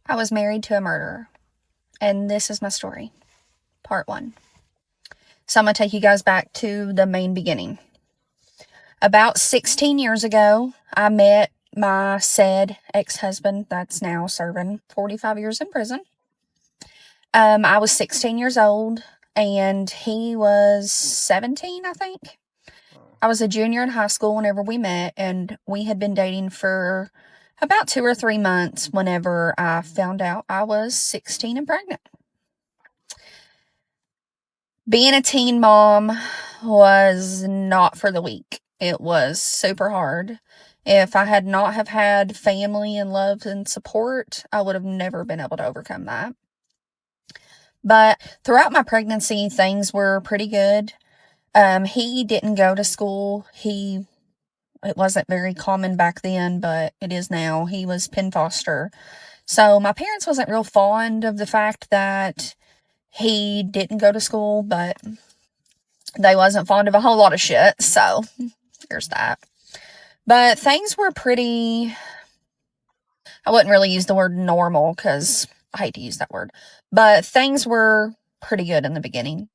I was married to a murderer, and this is my story, part one. So I'm going to take you guys back to the main beginning. About 16 years ago, I met my said ex-husband that's now serving 45 years in prison. I was 16 years old, and he was 17, I think. I was a junior in high school whenever we met, and we had been dating for about 2 or 3 months whenever I found out I was 16 and pregnant. Being a teen mom was not for the weak. It was super hard. If I had not have had family and love and support, I would have never been able to overcome that. But throughout my pregnancy, things were pretty good. He didn't go to school. It wasn't very common back then, but it is now. He was pen foster. So my parents wasn't real fond of the fact that he didn't go to school, but they wasn't fond of a whole lot of shit. So there's that. But things were pretty, I wouldn't really use the word normal because I hate to use that word, but things were pretty good in the beginning.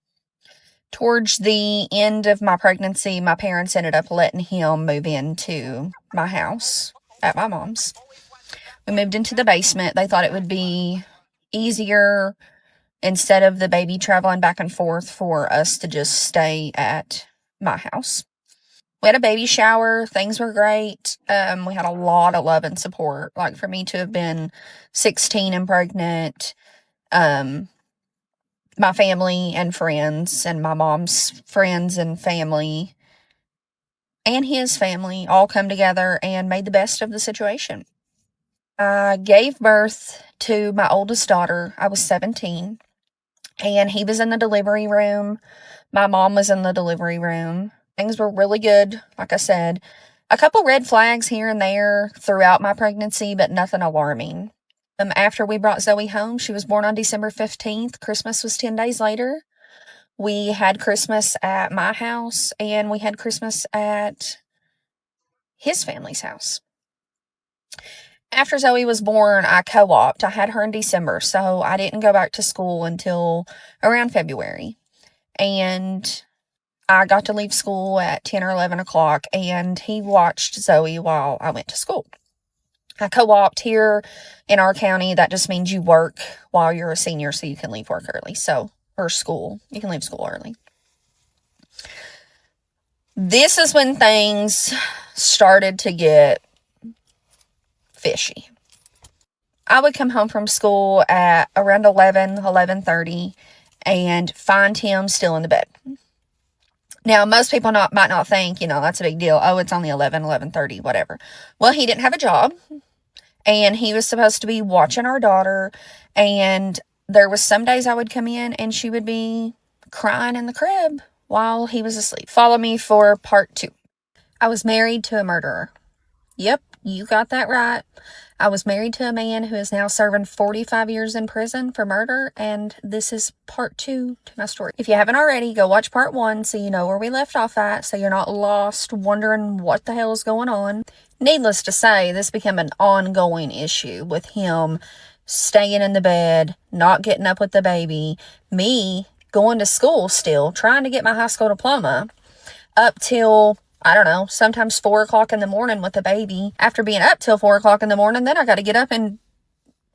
Towards the end of my pregnancy, my parents ended up letting him move into my house at my mom's. We moved into the basement. They thought it would be easier instead of the baby traveling back and forth for us to just stay at my house. We had a baby shower. Things were great. We had a lot of love and support. Like, for me to have been 16 and pregnant, my family and friends and my mom's friends and family and his family all come together and made the best of the situation. I gave birth to my oldest daughter. I was 17, and he was in the delivery room. My mom was in the delivery room. Things were really good, like I said. A couple red flags here and there throughout my pregnancy, but nothing alarming. After we brought Zoe home, she was born on December 15th. Christmas was 10 days later. We had Christmas at my house, and we had Christmas at his family's house. After Zoe was born, I co-opted. I had her in December, so I didn't go back to school until around February. And I got to leave school at 10 or 11 o'clock, and he watched Zoe while I went to school. I co-opted here in our county. That just means you work while you're a senior, so you can leave work early. Or school. You can leave school early. This is when things started to get fishy. I would come home from school at around 11:30, and find him still in the bed. Now, most people might not think, that's a big deal. Oh, it's only 11:30, whatever. Well, he didn't have a job, and he was supposed to be watching our daughter, and there was some days I would come in, and she would be crying in the crib while he was asleep. Follow me for part two. I was married to a murderer. Yep, you got that right. I was married to a man who is now serving 45 years in prison for murder, and this is part two to my story. If you haven't already, go watch part one so you know where we left off at, so you're not lost wondering what the hell is going on. Needless to say, this became an ongoing issue with him staying in the bed, not getting up with the baby, me going to school still, trying to get my high school diploma, up till, I don't know, sometimes 4 o'clock in the morning with the baby. After being up till 4 o'clock in the morning, then I got to get up and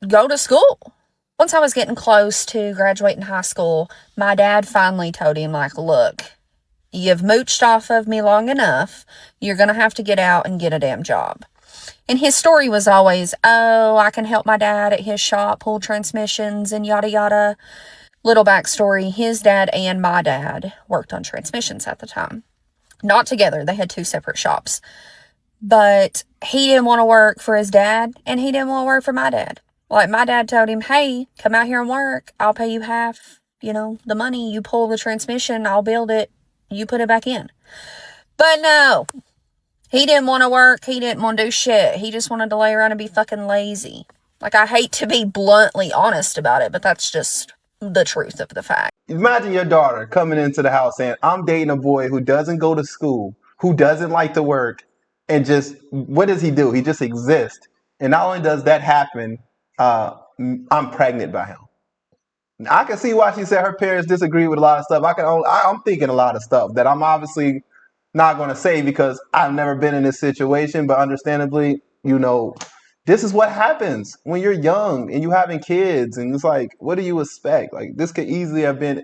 go to school. Once I was getting close to graduating high school, my dad finally told him, look, you've mooched off of me long enough. You're going to have to get out and get a damn job. And his story was always, oh, I can help my dad at his shop pull transmissions and yada yada. Little backstory, his dad and my dad worked on transmissions at the time. Not together, they had two separate shops. But he didn't want to work for his dad, and he didn't want to work for my dad. My dad told him, hey, come out here and work. I'll pay you half, the money. You pull the transmission, I'll build it. You put it back in. But no, he didn't want to work. He didn't want to do shit. He just wanted to lay around and be fucking lazy. I hate to be bluntly honest about it, but that's just the truth of the fact. Imagine your daughter coming into the house saying, I'm dating a boy who doesn't go to school, who doesn't like to work, and just, what does he do? He just exists. And not only does that happen, I'm pregnant by him. I can see why she said her parents disagree with a lot of stuff. I'm thinking a lot of stuff that I'm obviously not going to say because I've never been in this situation. But understandably, this is what happens when you're young and you having kids, and it's like, what do you expect? Like, this could easily have been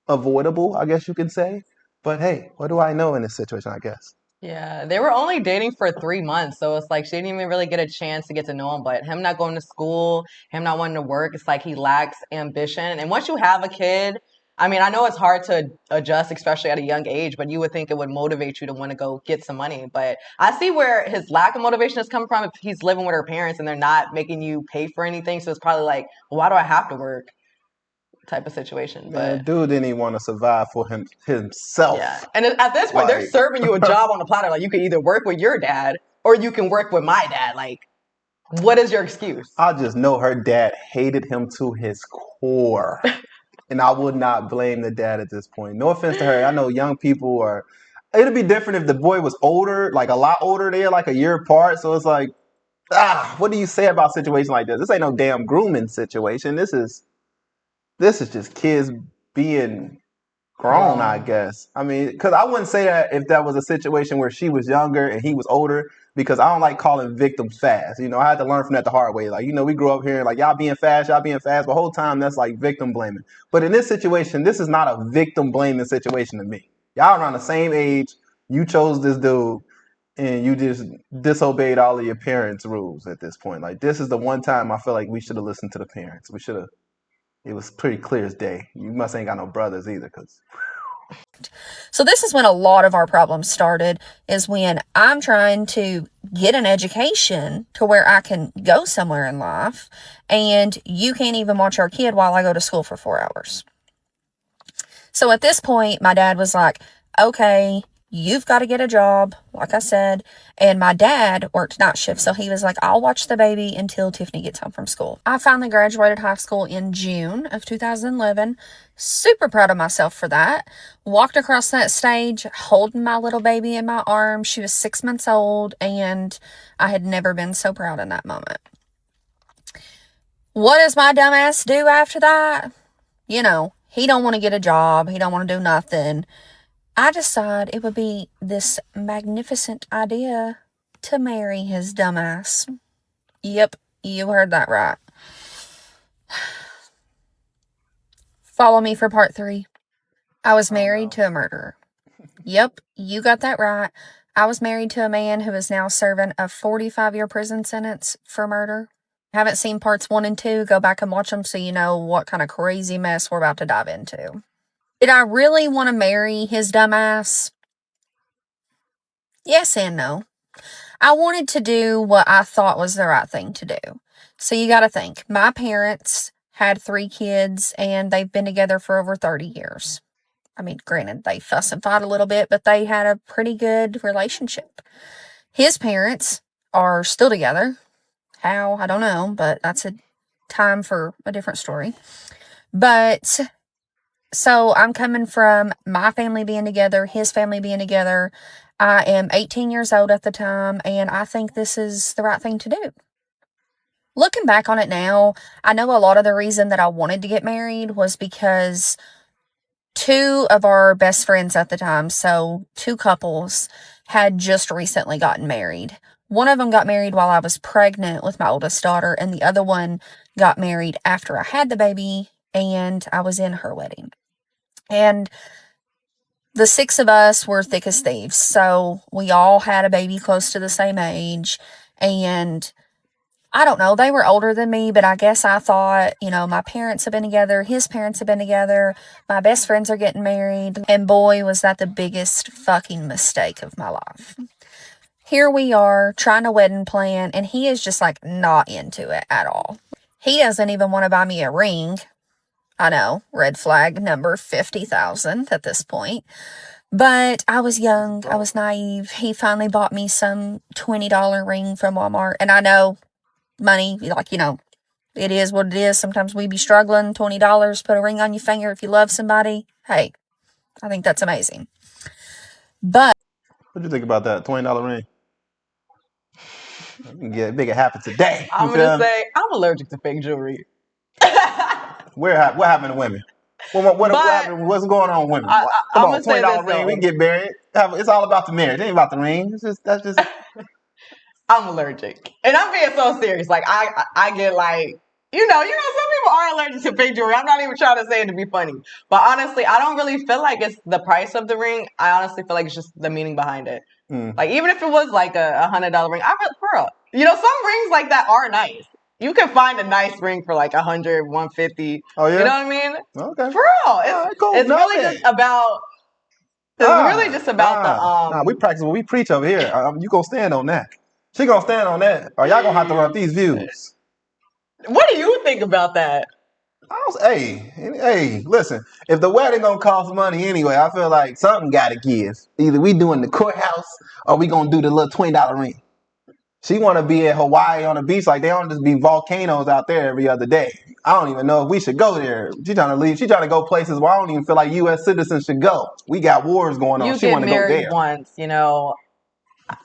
avoidable, I guess you can say. But hey, what do I know in this situation? I guess. Yeah, they were only dating for 3 months, so it's like she didn't even really get a chance to get to know him. But him not going to school, him not wanting to work, it's like he lacks ambition. And once you have a kid, I mean, I know it's hard to adjust, especially at a young age, but you would think it would motivate you to want to go get some money. But I see where his lack of motivation is coming from if he's living with her parents and they're not making you pay for anything. So it's probably like, well, why do I have to work? Type of situation. Man, But dude didn't even want to survive for himself. yeah. And at this point, they're Like, serving you a job on the platter. Like, you can either work with your dad or you can work with my dad. Like, what is your excuse? I just know her dad hated him to his core. And I would not blame the dad at this point. No offense to her. I know young people are. It'd be different if the boy was older, like a lot older. They're like a year apart. So it's like, what do you say about a situation like this? This ain't no damn grooming situation. This is just kids being grown, I guess. I mean, because I wouldn't say that if that was a situation where she was younger and he was older, because I don't like calling victims fast. I had to learn from that the hard way. Like, we grew up here like, y'all being fast. The whole time that's like victim blaming. But in this situation, this is not a victim blaming situation to me. Y'all around the same age. You chose this dude and you just disobeyed all of your parents' rules at this point. Like, this is the one time I feel like we should have listened to the parents. We should have. It was pretty clear as day. You must ain't got no brothers either, because. So this is when a lot of our problems started, is when I'm trying to get an education to where I can go somewhere in life, and you can't even watch our kid while I go to school for 4 hours. So at this point, my dad was like, okay, you've got to get a job, like I said. And my dad worked night shift, so he was like, I'll watch the baby until Tiffany gets home from school. I finally graduated high school in June of 2011. Super proud of myself for that. Walked across that stage holding my little baby in my arms. She was 6 months old, and I had never been so proud in that moment. What does my dumbass do after that? He don't want to get a job. He don't want to do nothing. I decide it would be this magnificent idea to marry his dumbass. Yep, you heard that right. Follow me for part 3. I was married to a murderer. Yep, you got that right. I was married to a man who is now serving a 45-year prison sentence for murder. Haven't seen parts 1 and 2, go back and watch them so you know what kind of crazy mess we're about to dive into. Did I really want to marry his dumbass? Yes and no. I wanted to do what I thought was the right thing to do. So you got to think, my parents had 3 kids and they've been together for over 30 years. I mean, granted, they fuss and fight a little bit, but they had a pretty good relationship. His parents are still together. How? I don't know, but that's a time for a different story. But so I'm coming from my family being together, his family being together. I am 18 years old at the time, and I think this is the right thing to do. Looking back on it now, I know a lot of the reason that I wanted to get married was because 2 of our best friends at the time, so 2 couples, had just recently gotten married. One of them got married while I was pregnant with my oldest daughter, and the other one got married after I had the baby, and I was in her wedding. And the 6 of us were thick as thieves, so we all had a baby close to the same age, and I don't know, they were older than me, but I guess I thought, my parents have been together, his parents have been together, my best friends are getting married, and boy, was that the biggest fucking mistake of my life. Here we are, trying a wedding plan, and he is just, not into it at all. He doesn't even want to buy me a ring. I know, red flag number 50,000 at this point. But I was young, I was naive. He finally bought me some $20 ring from Walmart, and I know, money, it is what it is. Sometimes we be struggling. $20, put a ring on your finger if you love somebody. Hey, I think that's amazing. But What do you think about that $20 ring? You can make it happen today. I'm going to say, I'm allergic to fake jewelry. What happened to women? What happened? What's going on with women? Come I'm on, gonna say $20 this, ring, though. we can get married. It's all about the marriage. It ain't about the ring. That's just. I'm allergic, and I'm being so serious. Like I get like, some people are allergic to fake jewelry. I'm not even trying to say it to be funny, but honestly, I don't really feel like it's the price of the ring. I honestly feel like it's just the meaning behind it. Like even if it was like a $100 ring, girl, some rings like that are nice. You can find a nice ring for like 100, 150. Oh yeah. You know what I mean? Okay. For real, it's Cool. really just about. It's really just about the we practice what we preach over here. You gonna stand on that. She gonna stand on that. Or y'all gonna have to run these views. What do you think about that? Hey, listen. If the wedding gonna cost money anyway, I feel like something gotta give. Either we doing the courthouse or we gonna do the little $20 ring. She want to be in Hawaii on the beach, like they don't just be volcanoes out there every other day. I don't even know if we should go there. She trying to leave. She trying to go places where I don't even feel like U.S. citizens should go. We got wars going on. You She get want to go married there. once,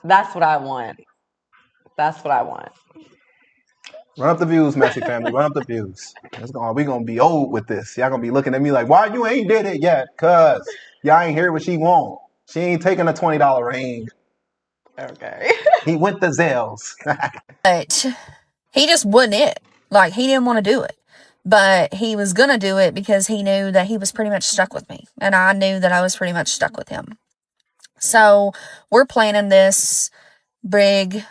that's what I want. That's what I want. Run up the views, Messy family. Run up the views. We gonna be old with this. Y'all gonna be looking at me like, why you ain't did it yet? Cause y'all ain't hear what she want. She ain't taking a $20 ring. Okay. He went to Zales. But he just wouldn't it. Like, he didn't want to do it. But he was going to do it because he knew that he was pretty much stuck with me. And I knew that I was pretty much stuck with him. So we're planning this big,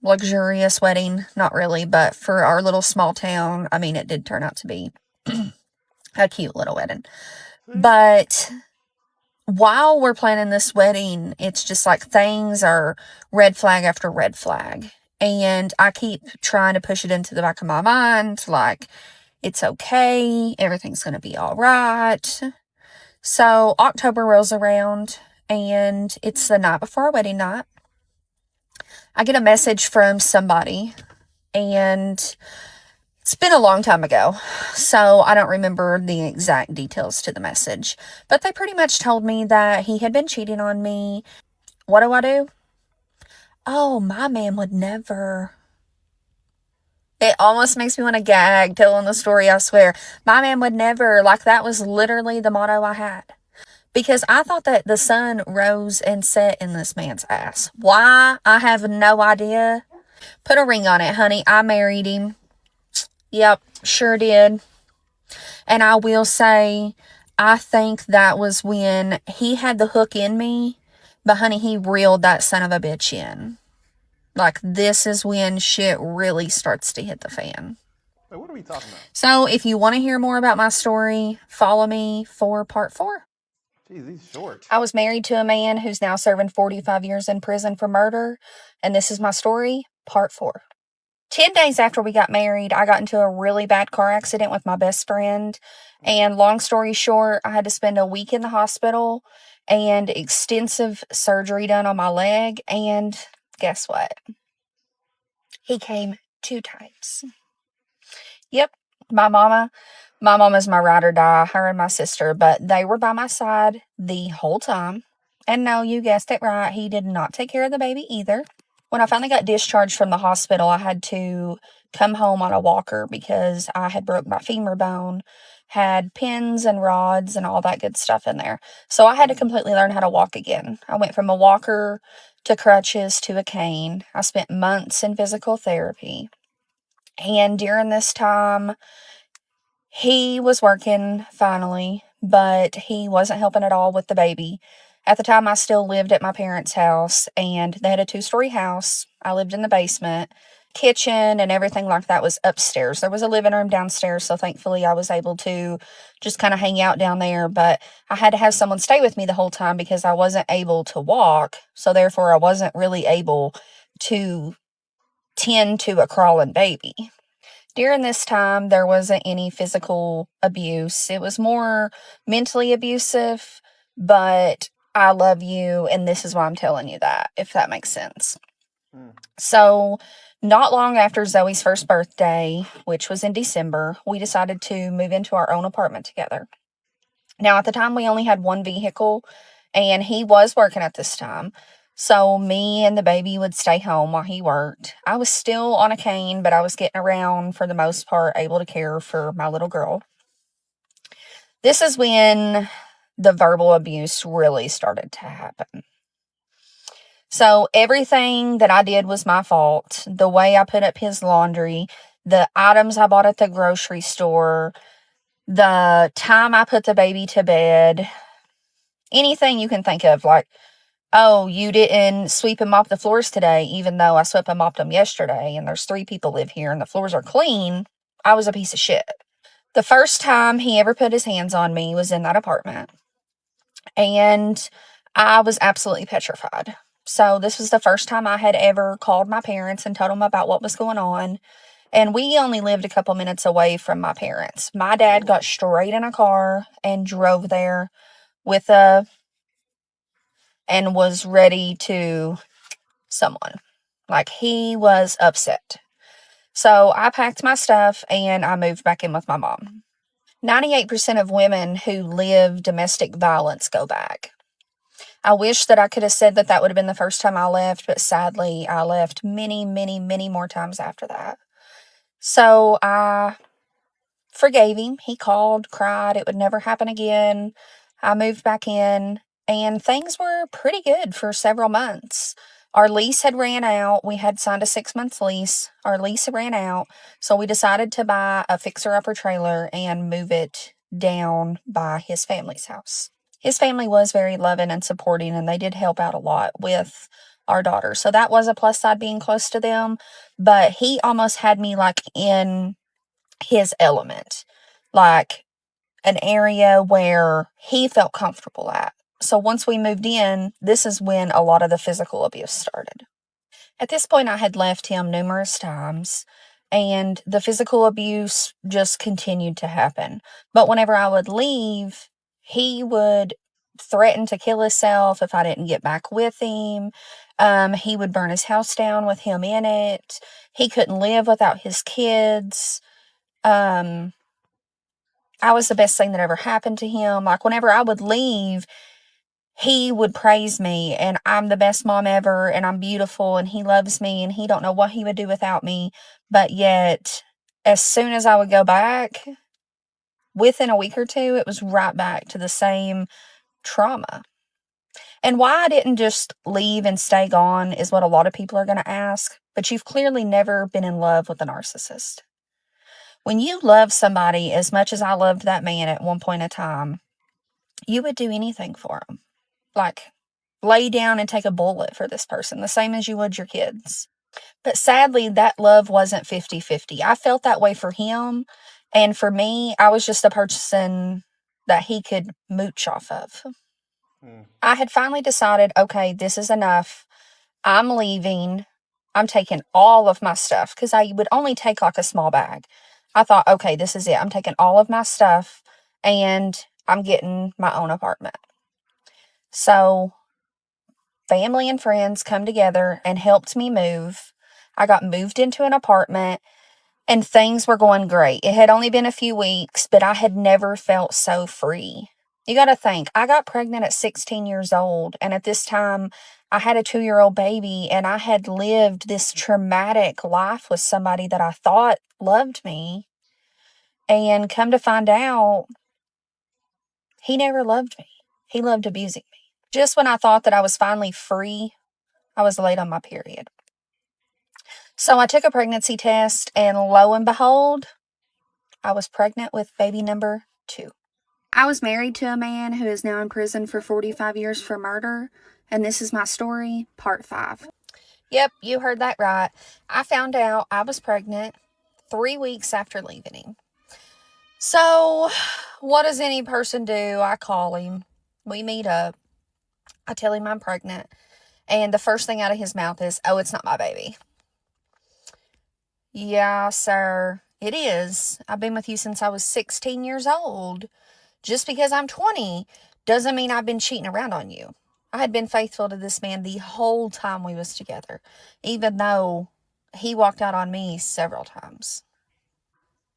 luxurious wedding. Not really, but for our little small town, I mean, it did turn out to be a cute little wedding. But while we're planning this wedding, it's just like things are red flag after red flag. And I keep trying to push it into the back of my mind, like, it's okay, everything's going to be all right. So October rolls around, and it's the night before our wedding night. I get a message from somebody, and it's been a long time ago, so I don't remember the exact details to the message. But they pretty much told me that he had been cheating on me. What do? Oh, my man would never. It almost makes me want to gag telling the story, I swear. My man would never. Like, that was literally the motto I had. Because I thought that the sun rose and set in this man's ass. Why? I have no idea. Put a ring on it, honey. I married him. Yep, sure did. And I will say, I think that was when he had the hook in me. But, honey, he reeled that son of a bitch in. Like, this is when shit really starts to hit the fan. Wait, what are we talking about? So, if you want to hear more about my story, follow me for part 4. Jeez, he's short. I was married to a man who's now serving 45 years in prison for murder. And this is my story, part 4. 10 days after we got married, I got into a really bad car accident with my best friend. And long story short, I had to spend a week in the hospital and extensive surgery done on my leg. And guess what? He came 2 times. Yep, my mama's my ride or die, her and my sister, but they were by my side the whole time. And no, you guessed it right, he did not take care of the baby either. When I finally got discharged from the hospital, I had to come home on a walker because I had broke my femur bone, had pins and rods and all that good stuff in there. So I had to completely learn how to walk again. I went from a walker to crutches to a cane. I spent months in physical therapy. And during this time, he was working finally, but he wasn't helping at all with the baby. At the time, I still lived at my parents' house, and they had a 2-story house. I lived in the basement. Kitchen and everything like that was upstairs. There was a living room downstairs, so thankfully I was able to just kind of hang out down there. But I had to have someone stay with me the whole time because I wasn't able to walk, so therefore I wasn't really able to tend to a crawling baby. During this time, there wasn't any physical abuse. It was more mentally abusive, but I love you, and this is why I'm telling you that, if that makes sense. So, not long after Zoe's first birthday, which was in December, we decided to move into our own apartment together. Now, at the time, we only had one vehicle, and he was working at this time. So me and the baby would stay home while he worked. I was still on a cane, but I was getting around for the most part, able to care for my little girl. This is when the verbal abuse really started to happen. So everything that I did was my fault. The way I put up his laundry, the items I bought at the grocery store, the time I put the baby to bed, anything you can think of, like, oh, you didn't sweep and mop the floors today, even though I swept and mopped them yesterday, and there's 3 people live here and the floors are clean. I was a piece of shit. The first time he ever put his hands on me was in that apartment, and I was absolutely petrified. So this was the first time I had ever called my parents and told them about what was going on. And we only lived a couple minutes away from my parents. My dad got straight in a car and drove there and was ready to someone. Like, he was upset. So I packed my stuff and I moved back in with my mom. 98% of women who live domestic violence go back. I wish that I could have said that would have been the first time I left, but sadly, I left many, many, many more times after that. So I forgave him. He called, cried, it would never happen again. I moved back in, and things were pretty good for several months. Our lease had ran out. We had signed a 6-month lease. Our lease ran out, so we decided to buy a fixer-upper trailer and move it down by his family's house. His family was very loving and supporting, and they did help out a lot with our daughter. So that was a plus side, being close to them. But he almost had me like in his element, like an area where he felt comfortable at. So once we moved in, this is when a lot of the physical abuse started. At this point, I had left him numerous times, and the physical abuse just continued to happen. But whenever I would leave, he would threaten to kill himself if I didn't get back with him. He would burn his house down with him in it. He couldn't live without his kids. I was the best thing that ever happened to him. Like, whenever I would leave, he would praise me, and I'm the best mom ever, and I'm beautiful, and he loves me, and he don't know what he would do without me. But yet, as soon as I would go back, within a week or two, it was right back to the same trauma. And why I didn't just leave and stay gone is what a lot of people are going to ask. But you've clearly never been in love with a narcissist. When you love somebody as much as I loved that man at one point in time, you would do anything for him. Like, lay down and take a bullet for this person, the same as you would your kids. But sadly, that love wasn't 50-50. I felt that way for him. And for me, I was just a person that he could mooch off of. I had finally decided, okay, this is enough. I'm leaving. I'm taking all of my stuff, because I would only take like a small bag. I thought, okay, this is it. I'm taking all of my stuff and I'm getting my own apartment. So family and friends come together and helped me move. I got moved into an apartment and things were going great. It had only been a few weeks, but I had never felt so free. You got to think, I got pregnant at 16 years old, and at this time, I had a 2-year-old baby, and I had lived this traumatic life with somebody that I thought loved me, and come to find out, he never loved me. He loved abusing me. Just when I thought that I was finally free, I was late on my period. So I took a pregnancy test, and lo and behold, I was pregnant with baby number 2. I was married to a man who is now in prison for 45 years for murder, and this is my story, part 5. Yep, you heard that right. I found out I was pregnant 3 weeks after leaving him. So, what does any person do? I call him. We meet up. I tell him I'm pregnant, and the first thing out of his mouth is, "Oh, it's not my baby." Yeah, sir, it is. I've been with you since I was 16 years old. Just because I'm 20 doesn't mean I've been cheating around on you. I had been faithful to this man the whole time we was together, even though he walked out on me several times.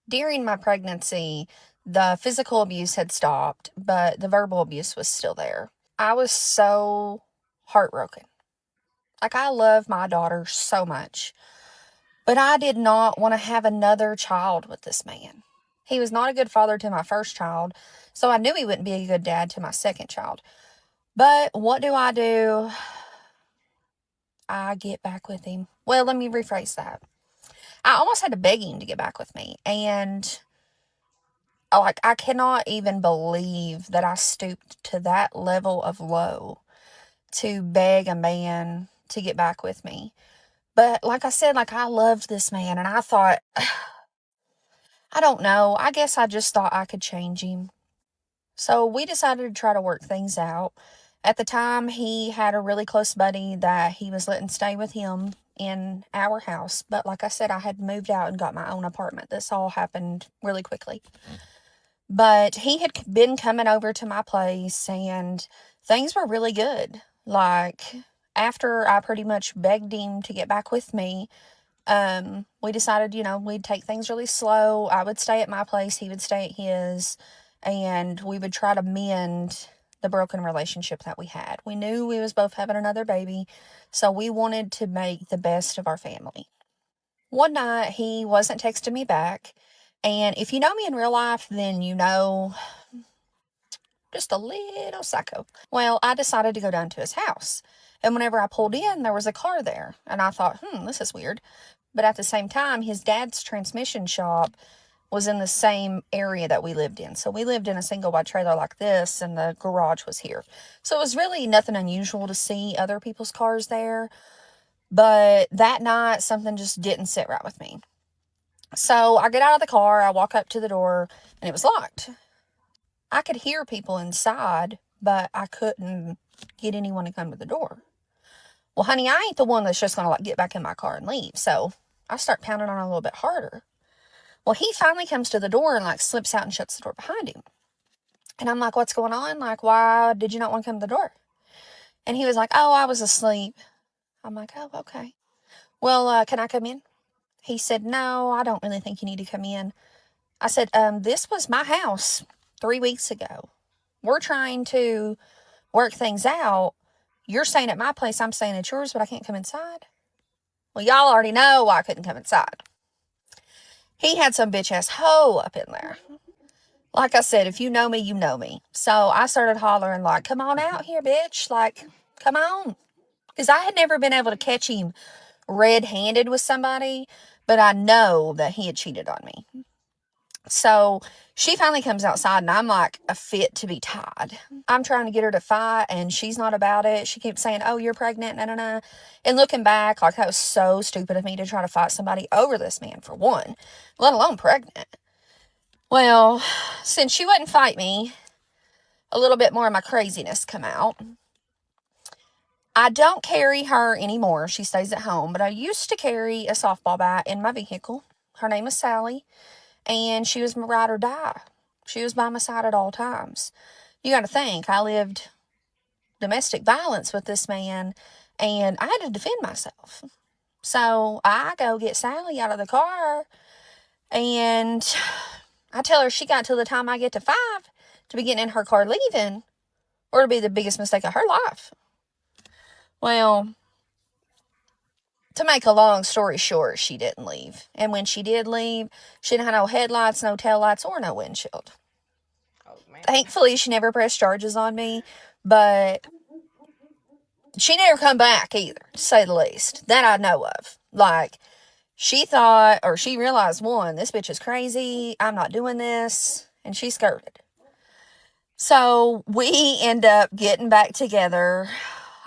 During my pregnancy, the physical abuse had stopped, but the verbal abuse was still there. I was so heartbroken. Like, I love my daughter so much. But I did not want to have another child with this man. He was not a good father to my first child, so I knew he wouldn't be a good dad to my second child. But what do? I get back with him. Well, let me rephrase that. I almost had to beg him to get back with me. And like, I cannot even believe that I stooped to that level of low to beg a man to get back with me. But like I said, like, I loved this man, and I thought, I don't know, I guess I just thought I could change him. So we decided to try to work things out. At the time, he had a really close buddy that he was letting stay with him in our house. But like I said, I had moved out and got my own apartment. This all happened really quickly. But he had been coming over to my place, and things were really good. Like, after I pretty much begged him to get back with me, we decided, we'd take things really slow. I would stay at my place, he would stay at his, and we would try to mend the broken relationship that we had. We knew we was both having another baby, so we wanted to make the best of our family. One night, he wasn't texting me back, and if you know me in real life, then you know, just a little psycho. Well, I decided to go down to his house, and whenever I pulled in, there was a car there, and I thought, this is weird. But at the same time, his dad's transmission shop was in the same area that we lived in. So we lived in a single wide trailer like this, and the garage was here. So it was really nothing unusual to see other people's cars there. But that night, something just didn't sit right with me. So I get out of the car, I walk up to the door, and it was locked. I could hear people inside, but I couldn't get anyone to come to the door. Well, honey, I ain't the one that's just going to get back in my car and leave. So I start pounding on it a little bit harder. Well, he finally comes to the door and slips out and shuts the door behind him. And I'm like, what's going on? Like, why did you not want to come to the door? And he was like, oh, I was asleep. I'm like, oh, okay. Well, can I come in? He said, no, I don't really think you need to come in. I said, this was my house 3 weeks ago. We're trying to work things out. You're staying at my place, I'm staying at yours, but I can't come inside. Well, y'all already know why I couldn't come inside. He had some bitch ass hoe up in there. Like I said, if you know me, you know me. So I started hollering come on out here, bitch. Come on. Because I had never been able to catch him red-handed with somebody, but I know that he had cheated on me. So she finally comes outside, and I'm like a fit to be tied. I'm trying to get her to fight, and she's not about it. She keeps saying, oh, you're pregnant, no. And looking back, that was so stupid of me to try to fight somebody over this man, for one, let alone pregnant. Well, since she wouldn't fight me, a little bit more of my craziness come out. I don't carry her anymore. She stays at home, but I used to carry a softball bat in my vehicle. Her name is Sally. And she was my ride or die. She was by my side at all times. You got to think, I lived domestic violence with this man, and I had to defend myself. So I go get Sally out of the car, and I tell her she got till the time I get to 5 to be getting in her car leaving, or to be the biggest mistake of her life. Well, to make a long story short, she didn't leave. And when she did leave, she didn't have no headlights, no taillights, or no windshield. Oh, man. Thankfully, she never pressed charges on me, but she never come back either, to say the least, that I know of. She thought, or she realized, one, this bitch is crazy, I'm not doing this, and she skirted. So we end up getting back together.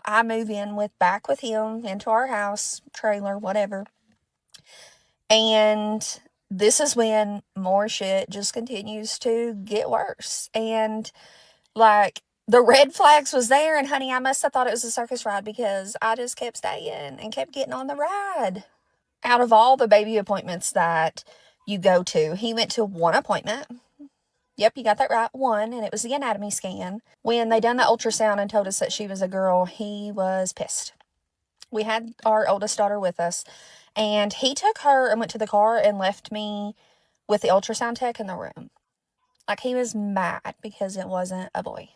I move back with him into our house, trailer, whatever. And this is when more shit just continues to get worse. And the red flags was there, and honey, I must have thought it was a circus ride, because I just kept staying and kept getting on the ride. Out of all the baby appointments that you go to, he went to one appointment. Yep, you got that right, one, and it was the anatomy scan. When they done the ultrasound and told us that she was a girl, he was pissed. We had our oldest daughter with us, and he took her and went to the car and left me with the ultrasound tech in the room. He was mad because it wasn't a boy.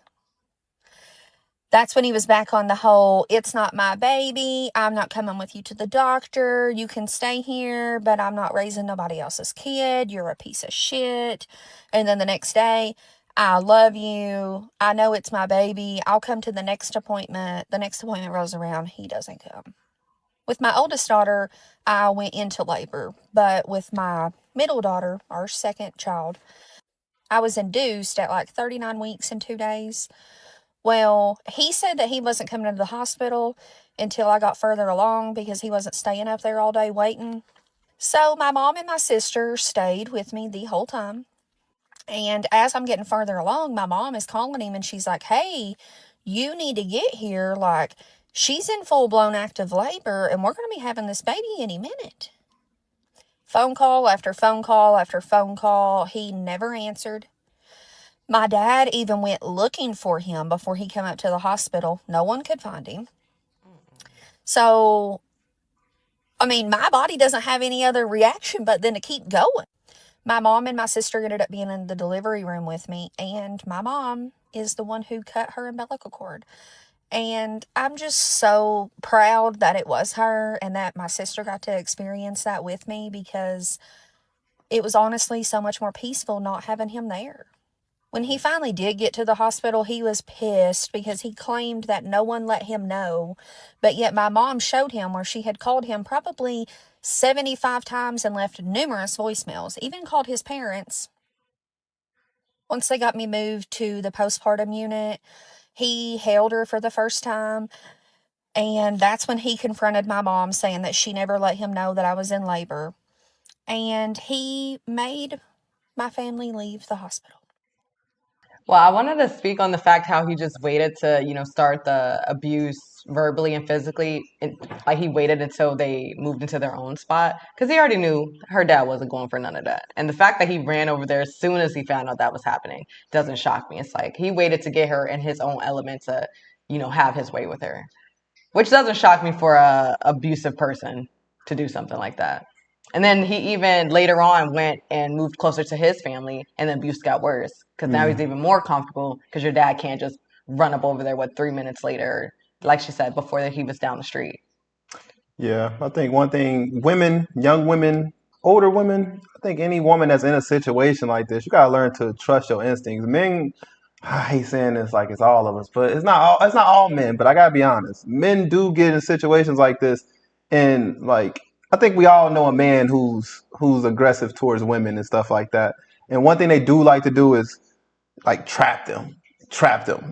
That's when he was back on the whole, it's not my baby, I'm not coming with you to the doctor, you can stay here, but I'm not raising nobody else's kid, you're a piece of shit. And then the next day, I love you, I know it's my baby, I'll come to the next appointment. The next appointment rolls around, he doesn't come. With my oldest daughter, I went into labor, but with my middle daughter, our second child, I was induced at like 39 weeks and 2 days. Well, he said that he wasn't coming to the hospital until I got further along because he wasn't staying up there all day waiting. So my mom and my sister stayed with me the whole time. And as I'm getting further along, my mom is calling him and she's like, hey, you need to get here. Like, she's in full-blown active labor and we're going to be having this baby any minute. Phone call after phone call after phone call. He never answered. My dad even went looking for him before he came up to the hospital. No one could find him. So, I mean, my body doesn't have any other reaction but then to keep going. My mom and my sister ended up being in the delivery room with me, and my mom is the one who cut her umbilical cord. And I'm just so proud that it was her and that my sister got to experience that with me, because it was honestly so much more peaceful not having him there. When he finally did get to the hospital, he was pissed because he claimed that no one let him know. But yet my mom showed him where she had called him probably 75 times and left numerous voicemails, even called his parents. Once they got me moved to the postpartum unit, he held her for the first time. And that's when he confronted my mom, saying that she never let him know that I was in labor. And he made my family leave the hospital. Well, I wanted to speak on the fact how he just waited to, start the abuse verbally and physically. Like he waited until they moved into their own spot because he already knew her dad wasn't going for none of that. And the fact that he ran over there as soon as he found out that was happening doesn't shock me. It's like he waited to get her in his own element to, have his way with her, which doesn't shock me for a abusive person to do something like that. And then he even later on went and moved closer to his family, and the abuse got worse because now he's even more comfortable because your dad can't just run up over there 3 minutes later, like she said, before he was down the street. Yeah, I think one thing, women, young women, older women, I think any woman that's in a situation like this, you gotta learn to trust your instincts. Men, I hate saying this like it's all of us, but it's not all men, but I gotta be honest. Men do get in situations like this, and like I think we all know a man who's aggressive towards women and stuff like that. And one thing they do like to do is like trap them.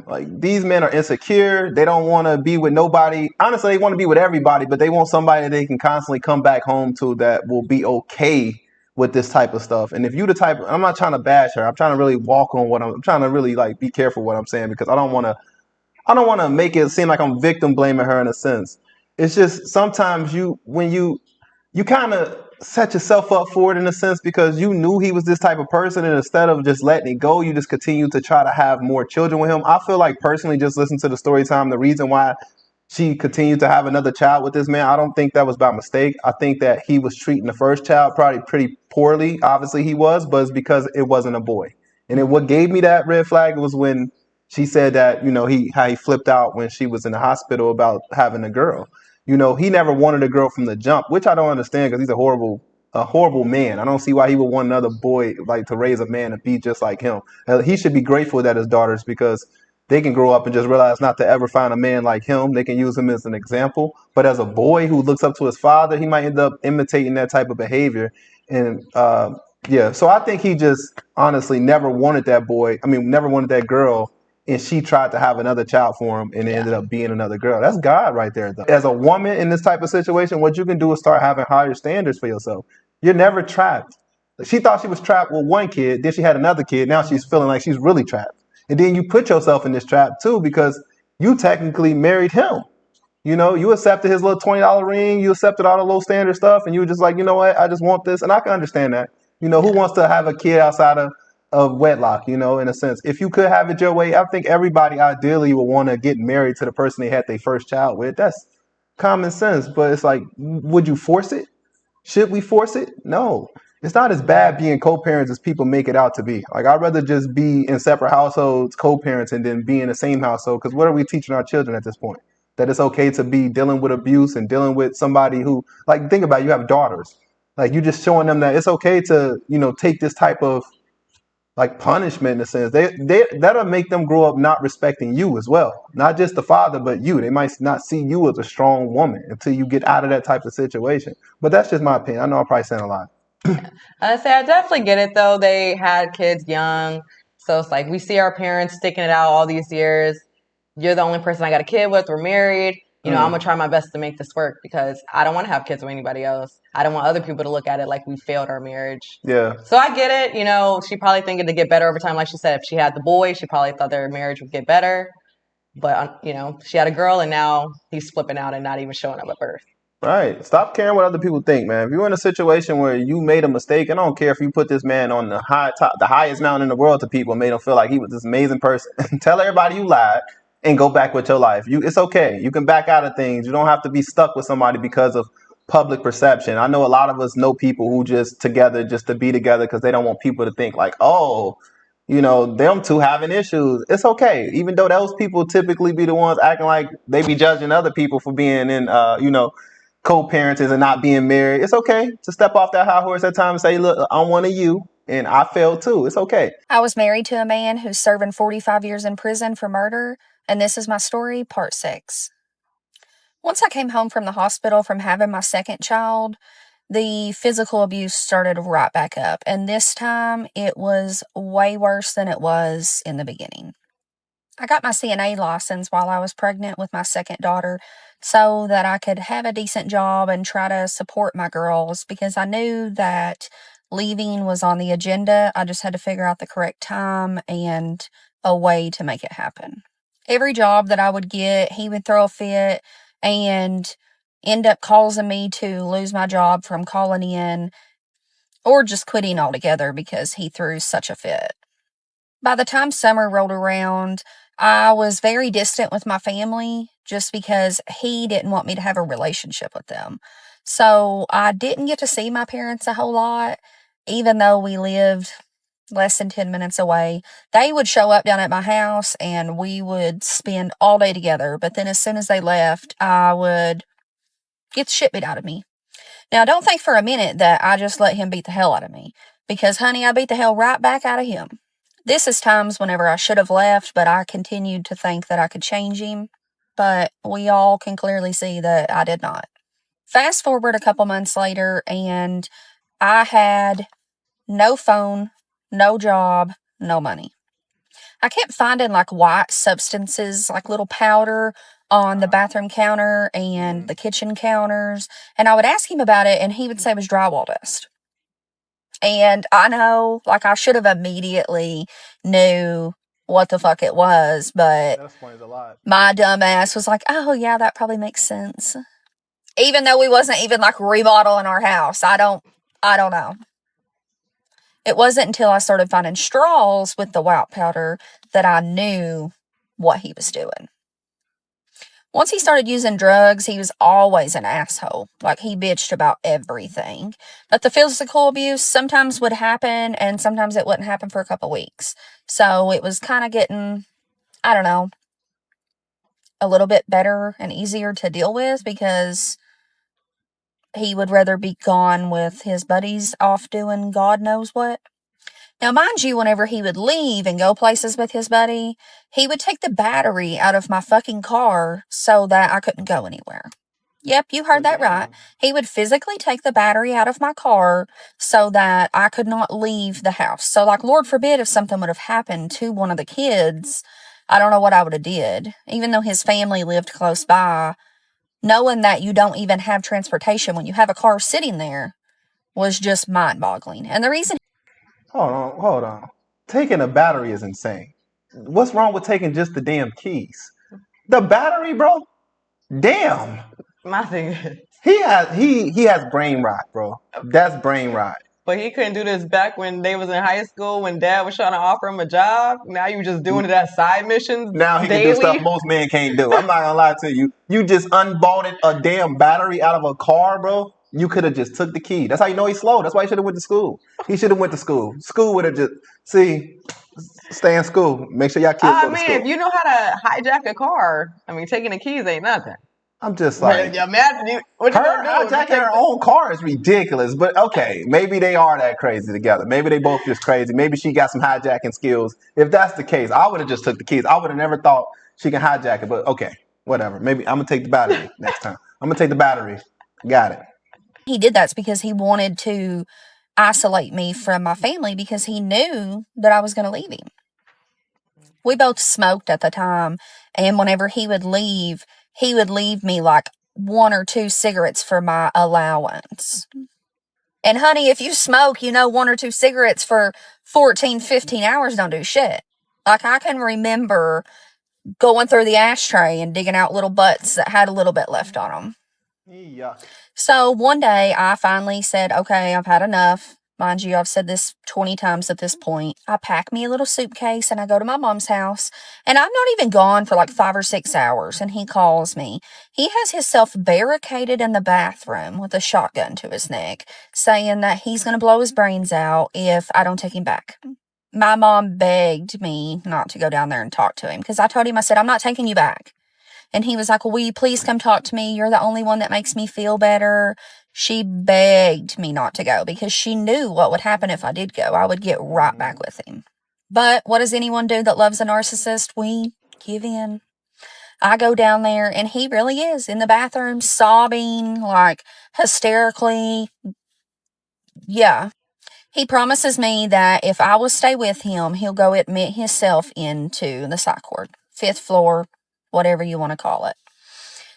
Like these men are insecure. They don't want to be with nobody. Honestly, they want to be with everybody, but they want somebody that they can constantly come back home to that will be okay with this type of stuff. And if you the type, I'm not trying to bash her. I'm trying to really walk on I'm trying to really like be careful what I'm saying, because I don't want to make it seem like I'm victim blaming her in a sense. It's just sometimes you kind of set yourself up for it in a sense, because you knew he was this type of person, and instead of just letting it go, you just continue to try to have more children with him. I feel like personally, just listen to the story time, the reason why she continued to have another child with this man, I don't think that was by mistake. I think that he was treating the first child probably pretty poorly. Obviously he was, but it's because it wasn't a boy. And then what gave me that red flag was when she said that, how he flipped out when she was in the hospital about having a girl. He never wanted a girl from the jump, which I don't understand, because he's a horrible man. I don't see why he would want another boy like to raise a man and be just like him. He should be grateful that his daughters, because they can grow up and just realize not to ever find a man like him. They can use him as an example. But as a boy who looks up to his father, he might end up imitating that type of behavior. And yeah, so I think he just honestly never wanted that boy. I mean, never wanted that girl, and she tried to have another child for him, and it ended up being another girl. That's God right there, though. As a woman in this type of situation, what you can do is start having higher standards for yourself. You're never trapped. She thought she was trapped with one kid, then she had another kid. Now she's feeling like she's really trapped. And then you put yourself in this trap too, because you technically married him. You accepted his little $20 ring, you accepted all the low standard stuff, and you were just like, you know what, I just want this. And I can understand that. Who wants to have a kid outside of wedlock, in a sense? If you could have it your way, I think everybody ideally would want to get married to the person they had their first child with. That's common sense. But it's like, would you force it? Should we force it? No. it's not as bad being co-parents as people make it out to be. Like, I'd rather just be in separate households, co-parents, and then be in the same household. Because what are we teaching our children at this point? That it's okay to be dealing with abuse and dealing with somebody who, like, think about it, you have daughters. Like, you just showing them that it's okay to, take this type of like punishment in a sense. They that'll make them grow up not respecting you as well. Not just the father, but you. They might not see you as a strong woman until you get out of that type of situation. But that's just my opinion. I know I'm probably saying a lot. I say I definitely get it though. They had kids young, so it's like we see our parents sticking it out all these years. You're the only person I got a kid with. We're married. I'm gonna try my best to make this work because I don't want to have kids with anybody else. I don't want other people to look at it like we failed our marriage. Yeah. So I get it. She probably thinking to get better over time. Like she said, if she had the boy, she probably thought their marriage would get better. But she had a girl, and now he's flipping out and not even showing up at birth. Right. Stop caring what other people think, man. If you're in a situation where you made a mistake, I don't care if you put this man on the highest mountain in the world to people and made him feel like he was this amazing person. Tell everybody you lied and go back with your life. It's okay. You can back out of things. You don't have to be stuck with somebody because of public perception. I know a lot of us know people who just together just to be together because they don't want people to think like, oh, them two having issues. It's okay. Even though those people typically be the ones acting like they be judging other people for being in, co-parenting and not being married. It's okay to step off that high horse at times and say, look, I'm one of you and I failed too. It's okay. I was married to a man who's serving 45 years in prison for murder, and this is my story, part 6. Once I came home from the hospital from having my second child, the physical abuse started right back up, and this time it was way worse than it was in the beginning. I got my CNA license while I was pregnant with my second daughter so that I could have a decent job and try to support my girls because I knew that leaving was on the agenda. I just had to figure out the correct time and a way to make it happen. Every job that I would get, he would throw a fit and end up causing me to lose my job from calling in or just quitting altogether because he threw such a fit. By the time summer rolled around, I was very distant with my family just because he didn't want me to have a relationship with them. So I didn't get to see my parents a whole lot, even though we lived less than 10 minutes away. They would show up down at my house and we would spend all day together. But then as soon as they left, I would get the shit beat out of me. Now, don't think for a minute that I just let him beat the hell out of me. Because, honey, I beat the hell right back out of him. This is times whenever I should have left, but I continued to think that I could change him. But we all can clearly see that I did not. Fast forward a couple months later, and I had no phone, no job, no money. I kept finding like white substances, like little powder on the bathroom counter and the kitchen counters. And I would ask him about it, and he would say it was drywall dust. And I know, like, I should have immediately knew what the fuck it was, but That explains a lot. my dumb ass was like, oh, yeah, that probably makes sense. Even though we wasn't even, like, remodeling our house. I don't know. It wasn't until I started finding straws with the white powder that I knew what he was doing. Once he started using drugs, he was always an asshole. Like, he bitched about everything. But the physical abuse sometimes would happen, and sometimes it wouldn't happen for a couple weeks. So it was kind of getting, I don't know, a little bit better and easier to deal with because he would rather be gone with his buddies off doing God knows what. Now, mind you, whenever he would leave and go places with his buddy, he would take the battery out of my fucking car so that I couldn't go anywhere. Yep, you heard that right. He would physically take the battery out of my car so that I could not leave the house. So, like, Lord forbid if something would have happened to one of the kids, I don't know what I would have did. Even though his family lived close by, knowing that you don't even have transportation when you have a car sitting there was just mind-boggling. And the reason... Hold on. Taking a battery is insane. What's wrong with taking just the damn keys? The battery, bro? Damn. My thing is, He has brain rot, bro. That's brain rot. but he couldn't do this back when they was in high school when dad was trying to offer him a job. Now you just doing it as side missions. Now he daily. can do stuff most men can't do. I'm not gonna lie to you. You just unbolted a damn battery out of a car, bro. You could have just took the key. That's how you know he's slow. That's why he should have went to school. He should have went to school. School would have just stay in school. Make sure y'all kids I go to mean, school. if you know how to hijack a car, I mean, taking the keys ain't nothing. I'm just But like, imagine what you her gonna do? hijacking her own car is ridiculous. But okay, maybe they are that crazy together. Maybe they both just crazy. Maybe she got some hijacking skills. If that's the case, I would have just took the keys. I would have never thought she can hijack it. But okay, whatever. Maybe I'm gonna take the battery next time. I'm gonna take the battery. Got it. He did that's because he wanted to isolate me from my family because he knew that I was going to leave him. We both smoked at the time, and whenever he would leave me like 1 or 2 cigarettes for my allowance. And honey, if you smoke, 1 or 2 cigarettes for 14, 15 hours don't do shit. Like, I can remember going through the ashtray and digging out little butts that had a little bit left on them. Yeah. So one day I finally said, okay, I've had enough. Mind you, I've said this 20 times at this point. I pack me a little suitcase and I go to my mom's house, and I'm not even gone for like 5 or 6 hours, and he calls me. He has himself barricaded in the bathroom with a shotgun to his neck, saying that he's going to blow his brains out if I don't take him back. My mom begged me not to go down there and talk to him because I told him, I said, I'm not taking you back. And he was like, well, will you please come talk to me? You're the only one that makes me feel better. She begged me not to go because she knew what would happen if I did go. I would get right back with him. But what does anyone do that loves a narcissist? We give in. I go down there, and he really is in the bathroom sobbing, like hysterically. Yeah. He promises me that if I will stay with him, he'll go admit himself into the psych ward, 5th floor, whatever you want to call it.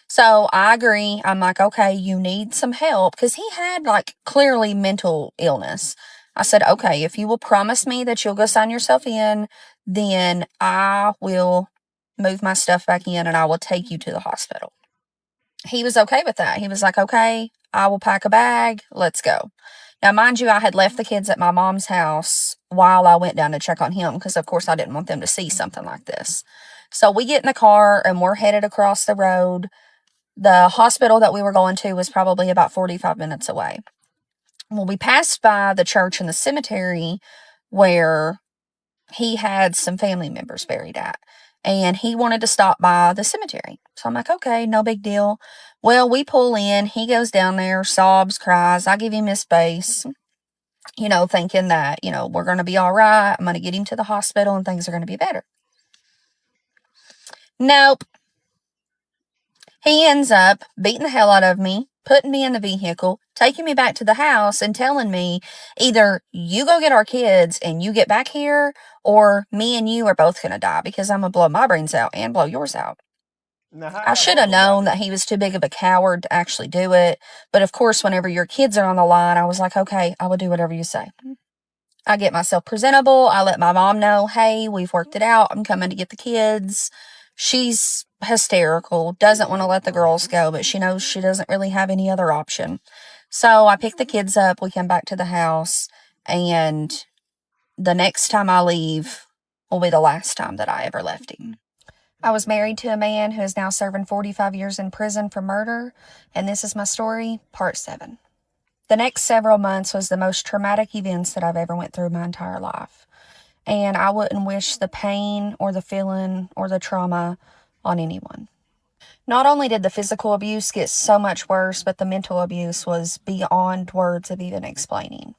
So I agree. I'm like, okay, you need some help, because he had like clearly mental illness. I said, okay, if you will promise me that you'll go sign yourself in, then I will move my stuff back in and I will take you to the hospital. He was okay with that. He was like, okay, I will pack a bag. Let's go. Now, mind you, I had left the kids at my mom's house while I went down to check on him because, of course, I didn't want them to see something like this. So we get in the car and we're headed across the road. The hospital that we were going to was probably about 45 minutes away. Well, we passed by the church and the cemetery where he had some family members buried at, and he wanted to stop by the cemetery. So I'm like, okay, no big deal. Well, we pull in, he goes down there, sobs, cries. I give him his space, thinking that, we're going to be all right. I'm going to get him to the hospital and things are going to be better. Nope. He ends up beating the hell out of me, putting me in the vehicle, taking me back to the house and telling me either you go get our kids and you get back here, or me and you are both going to die because I'm going to blow my brains out and blow yours out. I should have known that he was too big of a coward to actually do it. But of course, whenever your kids are on the line, I was like, okay, I will do whatever you say. I get myself presentable. I let my mom know, hey, we've worked it out. I'm coming to get the kids. She's hysterical, doesn't want to let the girls go, but she knows she doesn't really have any other option. So I pick the kids up. We come back to the house, and the next time I leave will be the last time that I ever left him. I was married to a man who is now serving 45 years in prison for murder, and this is my story, part 7. The next several months was the most traumatic events that I've ever went through my entire life. And I wouldn't wish the pain or the feeling or the trauma on anyone. Not only did the physical abuse get so much worse, but the mental abuse was beyond words of even explaining.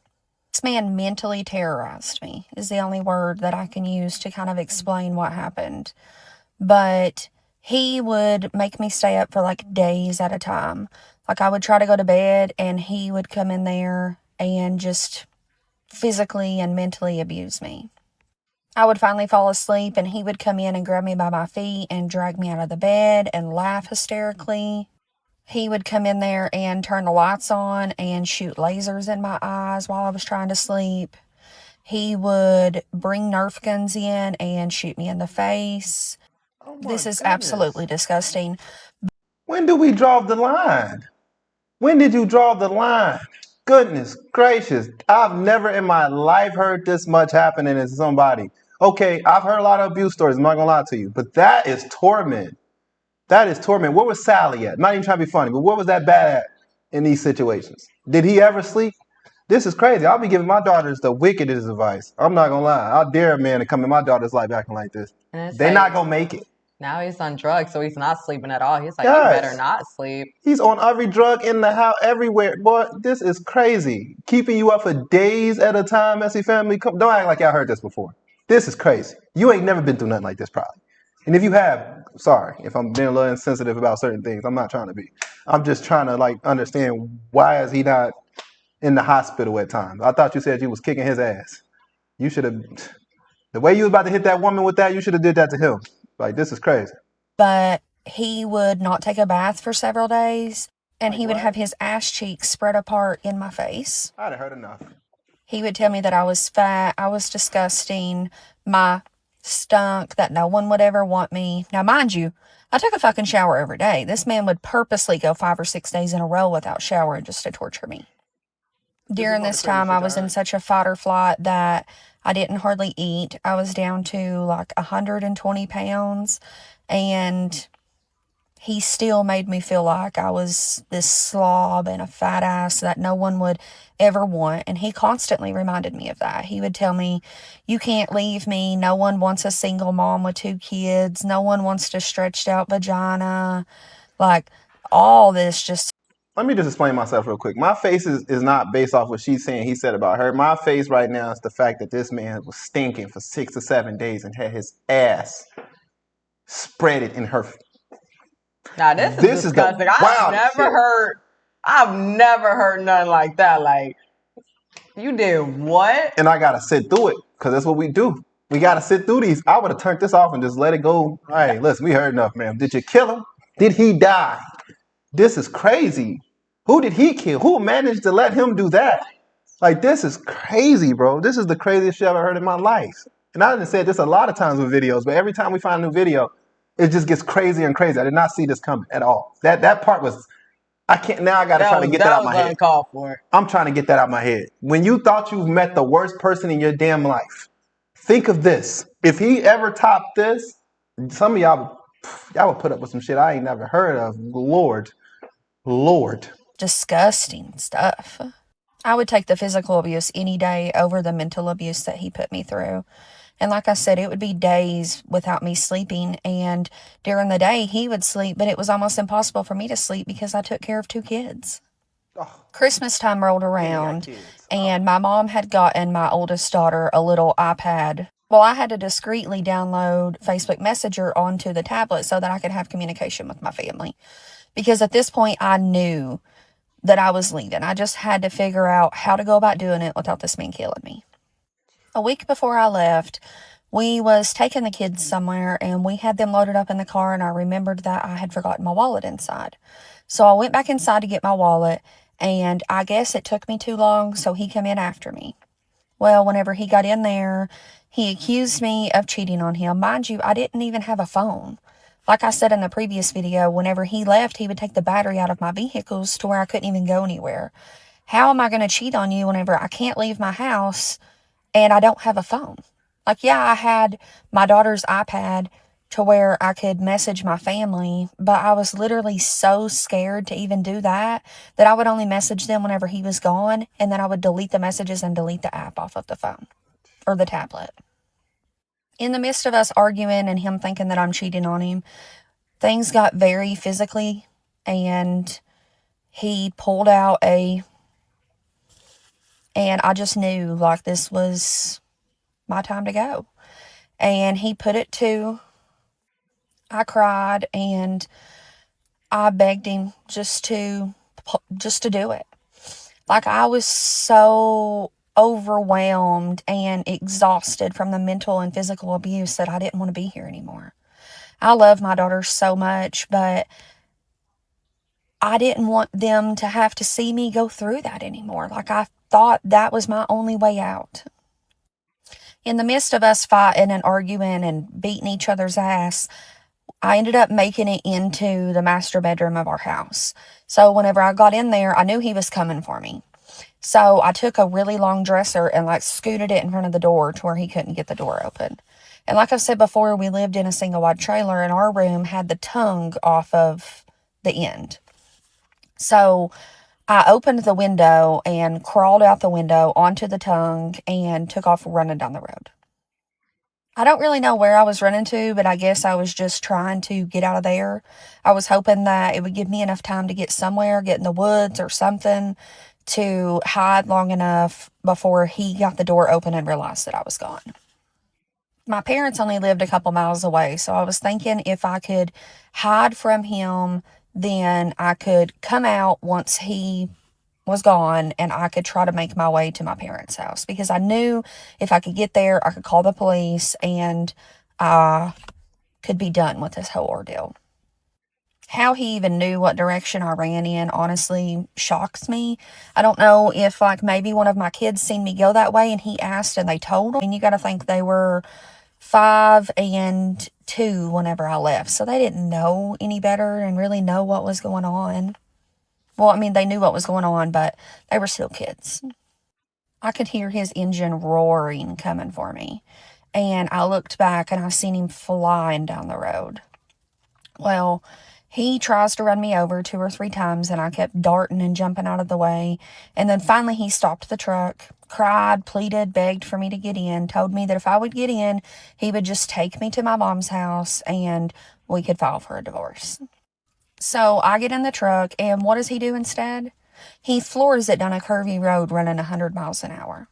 This man mentally terrorized me, is the only word that I can use to kind of explain what happened. But he would make me stay up for like days at a time. Like, I would try to go to bed and he would come in there and just physically and mentally abuse me. I would finally fall asleep and he would come in and grab me by my feet and drag me out of the bed and laugh hysterically. He would come in there and turn the lights on and shoot lasers in my eyes while I was trying to sleep. He would bring Nerf guns in and shoot me in the face. This is absolutely disgusting. When do we draw the line? When did you draw the line? Goodness gracious. I've never in my life heard this much happening to somebody. Okay, I've heard a lot of abuse stories, I'm not gonna lie to you, but that is torment. That is torment. Where was Sally at? Not even trying to be funny, but where was that bad at? in these situations. Did he ever sleep? This is crazy. I'll be giving my daughters the wickedest advice. I'm not gonna lie. I'll dare a man to come in my daughter's life acting like this. They're not gonna make it. Now he's on drugs, so he's not sleeping at all. He's like, Yes. You better not sleep. He's on every drug in the house, everywhere. Boy, this is crazy. Keeping you up for days at a time, Messy Family. Don't act like y'all heard this before. This is crazy. You ain't never been through nothing like this, probably. And if you have, sorry if I'm being a little insensitive about certain things. I'm not trying to be. I'm just trying to understand, why is he not in the hospital at times? I thought you said you was kicking his ass. You should have. The way you was about to hit that woman with that, you should have did that to him. This is crazy. But he would not take a bath for several days, and he would have his ass cheeks spread apart in my face. I'd have heard enough. He would tell me that I was fat, I was disgusting, my stunk, that no one would ever want me. Now, mind you, I took a fucking shower every day. This man would purposely go 5 or 6 days in a row without showering just to torture me. During this time, I was in such a fight or flight that I didn't hardly eat. I was down to 120 pounds, and he still made me feel like I was this slob and a fat ass that no one would ever want. And he constantly reminded me of that. He would tell me, you can't leave me. No one wants a single mom with 2 kids. No one wants a stretched out vagina. All this just... Let me just explain myself real quick. My face is not based off what she's saying he said about her. My face right now is the fact that this man was stinking for 6 or 7 days and had his ass spread it in her. Now this is disgusting. I've never heard nothing like that. You did what? And I gotta sit through it, because that's what we do. We gotta sit through these. I would have turned this off and just let it go. All right, listen, we heard enough, man. Did you kill him? Did he die? This is crazy. Who did he kill? Who managed to let him do that? This is crazy, bro. This is the craziest shit I've ever heard in my life. And I done said this a lot of times with videos, but every time we find a new video, it just gets crazier and crazier. I did not see this coming at all. That part was, I can't, now I gotta try to get that out my head. Uncalled for. I'm trying to get that out my head. When you thought you've met the worst person in your damn life, think of this. If he ever topped this, some of y'all would put up with some shit I ain't never heard of. Lord. Disgusting stuff. I would take the physical abuse any day over the mental abuse that he put me through. And like I said, it would be days without me sleeping. And during the day, he would sleep, but it was almost impossible for me to sleep because I took care of 2 kids. Christmas time rolled around, and my mom had gotten my oldest daughter a little iPad. Well, I had to discreetly download Facebook Messenger onto the tablet so that I could have communication with my family. Because at this point, I knew that I was leaving. I just had to figure out how to go about doing it without this man killing me. A week before I left, we was taking the kids somewhere, and we had them loaded up in the car, and I remembered that I had forgotten my wallet inside. So I went back inside to get my wallet, and I guess it took me too long, so he came in after me. Well, whenever he got in there, he accused me of cheating on him. Mind you, I didn't even have a phone. Like I said in the previous video, whenever he left, he would take the battery out of my vehicles to where I couldn't even go anywhere. How am I going to cheat on you whenever I can't leave my house and I don't have a phone? Yeah, I had my daughter's iPad to where I could message my family, but I was literally so scared to even do that I would only message them whenever he was gone, and then I would delete the messages and delete the app off of the phone or the tablet. In the midst of us arguing and him thinking that I'm cheating on him, things got very physically, and he pulled out and I just knew this was my time to go. And he put it to, I cried and I begged him just to do it. I was so overwhelmed and exhausted from the mental and physical abuse that I didn't want to be here anymore. I love my daughters so much, but I didn't want them to have to see me go through that anymore. I thought that was my only way out. In the midst of us fighting and arguing and beating each other's ass, I ended up making it into the master bedroom of our house. So whenever I got in there, I knew he was coming for me. So I took a really long dresser and scooted it in front of the door to where he couldn't get the door open. And like I've said before, we lived in a single wide trailer, and our room had the tongue off of the end. So I opened the window and crawled out the window onto the tongue and took off running down the road. I don't really know where I was running to, but I guess I was just trying to get out of there. I was hoping that it would give me enough time to get somewhere, get in the woods or something, to hide long enough before he got the door open and realized that I was gone. My parents only lived a couple miles away, so I was thinking if I could hide from him, then I could come out once he was gone and I could try to make my way to my parents' house, because I knew if I could get there, I could call the police and I could be done with this whole ordeal. How he even knew what direction I ran in honestly shocks me. I don't know if like maybe one of my kids seen me go that way and he asked and they told him. And you got to think they were 5 and 2 whenever I left, so they didn't know any better and really know what was going on. Well, I mean, they knew what was going on, but they were still kids. I could hear his engine roaring coming for me. And I looked back and I seen him flying down the road. Well, he tries to run me over 2 or 3 times and I kept darting and jumping out of the way. And then finally he stopped the truck, cried, pleaded, begged for me to get in, told me that if I would get in, he would just take me to my mom's house and we could file for a divorce. So I get in the truck, and what does he do instead? He floors it down a curvy road running 100 miles an hour.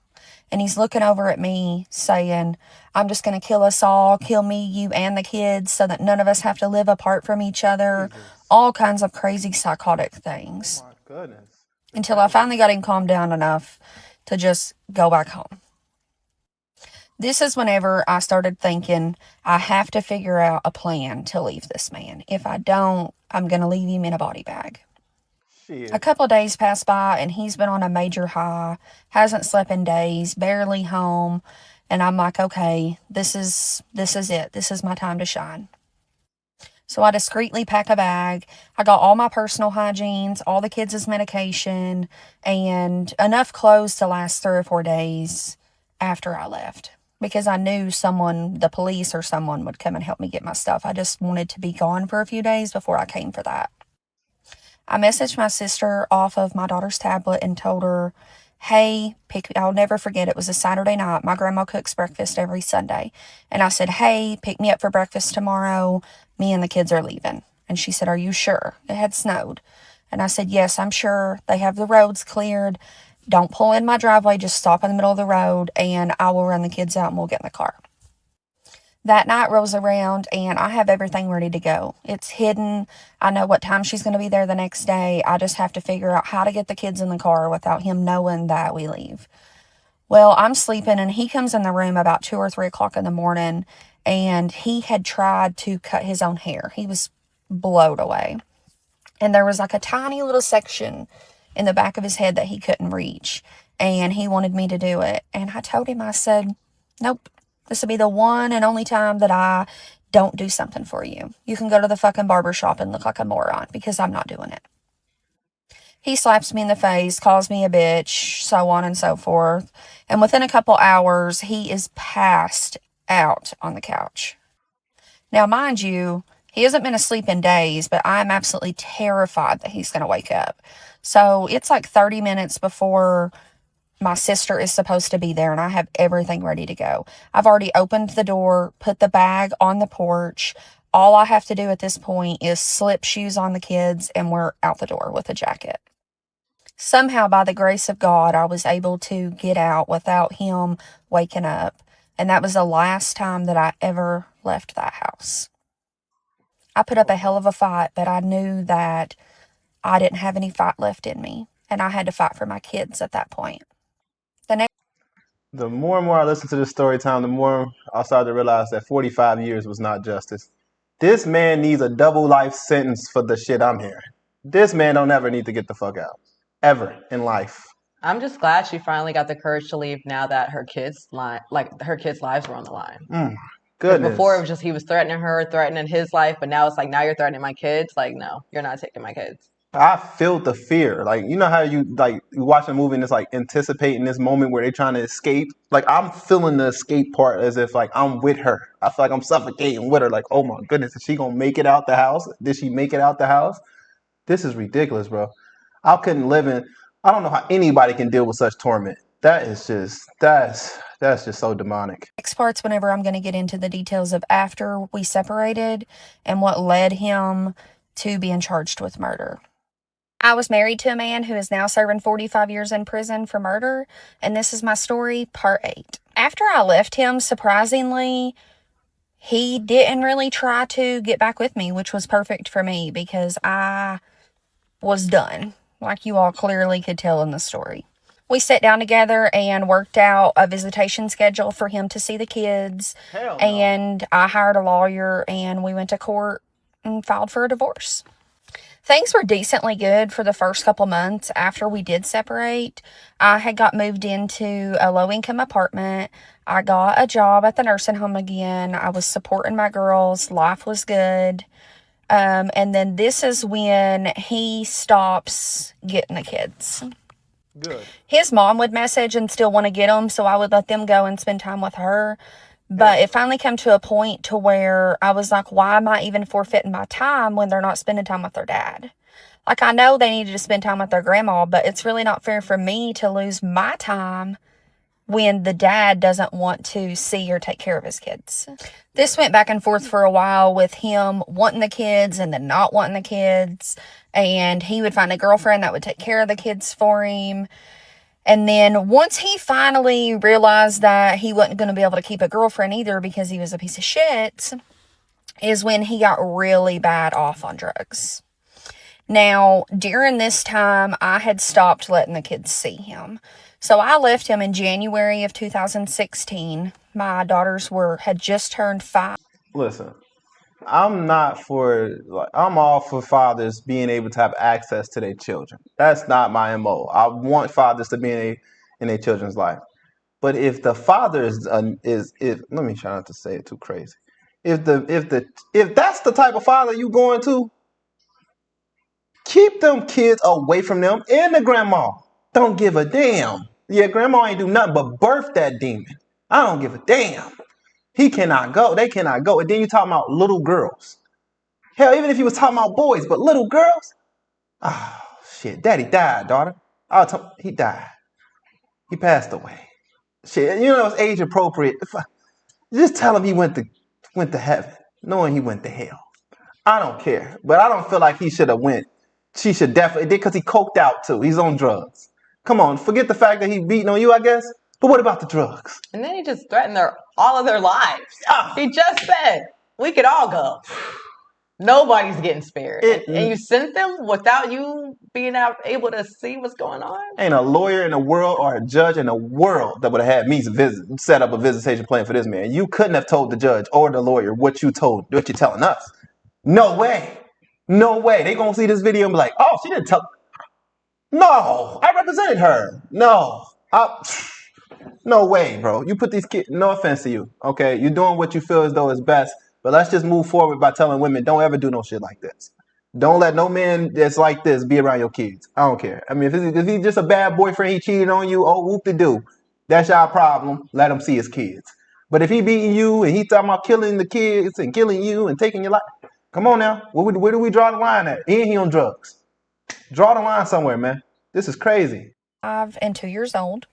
And he's looking over at me saying, I'm just going to kill us all, kill me, you, and the kids so that none of us have to live apart from each other. Jesus. All kinds of crazy psychotic things. Oh my goodness. Until I finally got him calmed down enough to just go back home. This is whenever I started thinking, I have to figure out a plan to leave this man. If I don't, I'm going to leave him in a body bag. Shit. A couple of days passed by and he's been on a major high, hasn't slept in days, barely home. And I'm like, okay, this is it. This is my time to shine. So I discreetly pack a bag. I got all my personal hygienes, all the kids' medication, and enough clothes to last 3 or 4 days after I left. Because I knew someone, the police or someone, would come and help me get my stuff. I just wanted to be gone for a few days before I came for that. I messaged my sister off of my daughter's tablet and told her, hey, I'll never forget, it was a Saturday night. My grandma cooks breakfast every Sunday. And I said, hey, pick me up for breakfast tomorrow. Me and the kids are leaving. And she said, are you sure? It had snowed. And I said, yes, I'm sure. They have the roads cleared. Don't pull in my driveway, just stop in the middle of the road and I will run the kids out and we'll get in the car. That night rolls around and I have everything ready to go. It's hidden. I know what time she's going to be there the next day. I just have to figure out how to get the kids in the car without him knowing that we leave. Well, I'm sleeping and he comes in the room about 2 or 3 o'clock in the morning and he had tried to cut his own hair. He was blowed away. And there was like a tiny little section in the back of his head that he couldn't reach. And he wanted me to do it. And I told him, I said, nope, this will be the one and only time that I don't do something for you. You can go to the fucking barber shop and look like a moron because I'm not doing it. He slaps me in the face, calls me a bitch, so on and so forth. And within a couple hours, he is passed out on the couch. Now, mind you, he hasn't been asleep in days, but I'm absolutely terrified that he's going to wake up. So it's like 30 minutes before my sister is supposed to be there and I have everything ready to go. I've already opened the door, put the bag on the porch. All I have to do at this point is slip shoes on the kids and we're out the door with a jacket. Somehow, by the grace of God, I was able to get out without him waking up. And that was the last time that I ever left that house. I put up a hell of a fight, but I knew that I didn't have any fight left in me. And I had to fight for my kids at that point. The more and more I listen to this story time, the more I started to realize that 45 years was not justice. This man needs a double life sentence for the shit I'm hearing. This man don't ever need to get the fuck out. Ever in life. I'm just glad she finally got the courage to leave now that her kids' her kids' lives were on the line. Goodness. Before it was just he was threatening her, threatening his life, but now it's like, now you're threatening my kids. Like, no, you're not taking my kids. I feel the fear. Like, you know how you watch a movie and it's like anticipating this moment where they're trying to escape? Like, I'm feeling the escape part as if like I'm with her. I feel like I'm suffocating with her. Like, oh my goodness, is she gonna make it out the house? Did she make it out the house? This is ridiculous, bro. I couldn't live in. I don't know how anybody can deal with such torment. That's just so demonic. Next part's whenever I'm going to get into the details of after we separated and what led him to being charged with murder. I was married to a man who is now serving 45 years in prison for murder, and this is my story, part 8. After I left him, surprisingly, he didn't really try to get back with me, which was perfect for me because I was done, like you all clearly could tell in the story. We sat down together and worked out a visitation schedule for him to see the kids. Hell no. And I hired a lawyer and we went to court and filed for a divorce. Things were decently good for the first couple months after we did separate. I had got moved into a low-income apartment. I got a job at the nursing home again. I was supporting my girls. Life was good. And then this is when he stops getting the kids. Good. His mom would message and still want to get them, so I would let them go and spend time with her. But it finally came to a point to where I was like, why am I even forfeiting my time when they're not spending time with their dad? Like, I know they needed to spend time with their grandma, but it's really not fair for me to lose my time when the dad doesn't want to see or take care of his kids. This went back and forth for a while with him wanting the kids and then not wanting the kids. And he would find a girlfriend that would take care of the kids for him. And then once he finally realized that he wasn't going to be able to keep a girlfriend either because he was a piece of shit, is when he got really bad off on drugs. Now, during this time, I had stopped letting the kids see him. So I left him in January of 2016. My daughters had just turned 5. Listen, I'm all for fathers being able to have access to their children. That's not my MO. I want fathers to be in their children's life. But if the father is let me try not to say it too crazy. If that's the type of father you going to, keep them kids away from them and the grandma. Don't give a damn. Yeah, grandma ain't do nothing but birth that demon. I don't give a damn. He cannot go. They cannot go. And then you talking about little girls. Hell, even if you was talking about boys, but little girls? Oh, shit. Daddy died, daughter. He died. He passed away. Shit, you know it's age appropriate. Just tell him he went to heaven, knowing he went to hell. I don't care. But I don't feel like he should have went. She should definitely did because he coked out too. He's on drugs. Come on, forget the fact that he beating on you, I guess. But what about the drugs? And then he just threatened all of their lives. He just said, we could all go. Nobody's getting spared. And you sent them without you being able to see what's going on? Ain't a lawyer in the world or a judge in the world that would have had me set up a visitation plan for this man. You couldn't have told the judge or the lawyer what you're telling us. No way. No way. They gonna see this video and be like, oh, she didn't tell. No, I represented her. No. No way, bro. You put these kids, no offense to you, okay? You're doing what you feel as though is best, but let's just move forward by telling women, don't ever do no shit like this. Don't let no man that's like this be around your kids. I don't care. I mean, if he's just a bad boyfriend, he cheated on you, oh, whoop-de-doo. That's y'all problem. Let him see his kids. But if he beating you and he talking about killing the kids and killing you and taking your life, come on now. Where do we draw the line at? And he on drugs. Draw the line somewhere, man. This is crazy. 5 and 2 years old.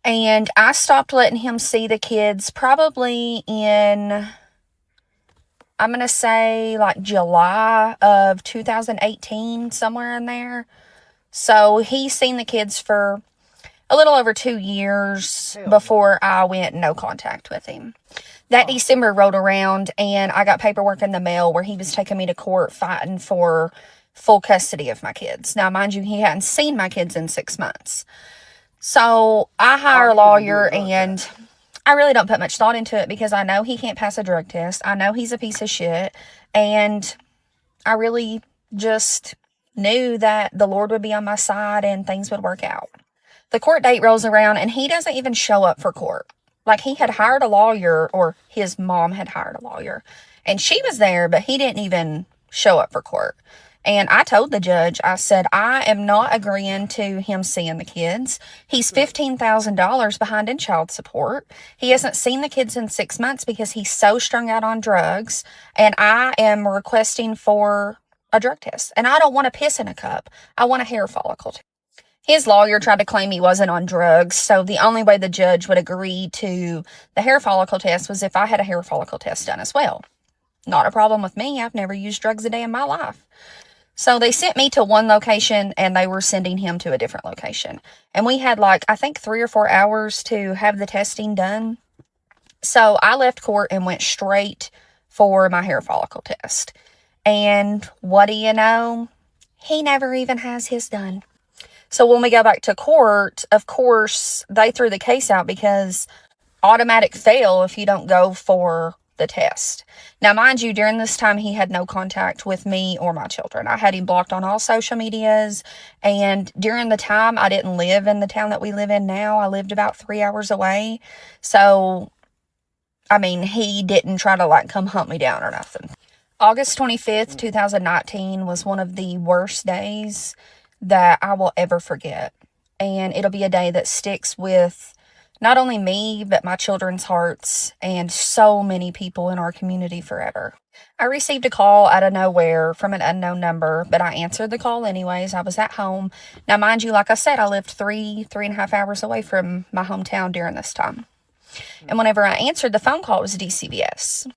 And I stopped letting him see the kids probably in, I'm going to say like July of 2018, somewhere in there. So he's seen the kids for a little over 2 years before I went no contact with him. That December rolled around and I got paperwork in the mail where he was taking me to court fighting for full custody of my kids. Now, mind you, he hadn't seen my kids in 6 months. So I hire a lawyer and I really don't put much thought into it because I know he can't pass a drug test. I know he's a piece of shit. And I really just knew that the Lord would be on my side and things would work out. The court date rolls around and he doesn't even show up for court. Like, he had hired a lawyer, or his mom had hired a lawyer, and she was there, but he didn't even show up for court. And I told the judge, I said, I am not agreeing to him seeing the kids. He's $15,000 behind in child support. He hasn't seen the kids in 6 months because he's so strung out on drugs. And I am requesting for a drug test. And I don't want to piss in a cup. I want a hair follicle test. His lawyer tried to claim he wasn't on drugs, so the only way the judge would agree to the hair follicle test was if I had a hair follicle test done as well. Not a problem with me. I've never used drugs a day in my life. So they sent me to one location, and they were sending him to a different location. And we had I think 3 or 4 hours to have the testing done. So I left court and went straight for my hair follicle test. And what do you know? He never even has his done. So when we go back to court, of course, they threw the case out because automatic fail if you don't go for the test. Now, mind you, during this time, he had no contact with me or my children. I had him blocked on all social medias. And during the time, I didn't live in the town that we live in now. I lived about 3 hours away. So, I mean, he didn't try to come hunt me down or nothing. August 25th, 2019 was one of the worst days that I will ever forget. And it'll be a day that sticks with not only me, but my children's hearts and so many people in our community forever. I received a call out of nowhere from an unknown number, but I answered the call anyways. I was at home. Now, mind you, like I said, I lived 3.5 hours away from my hometown during this time. And whenever I answered the phone call, it was DCBS.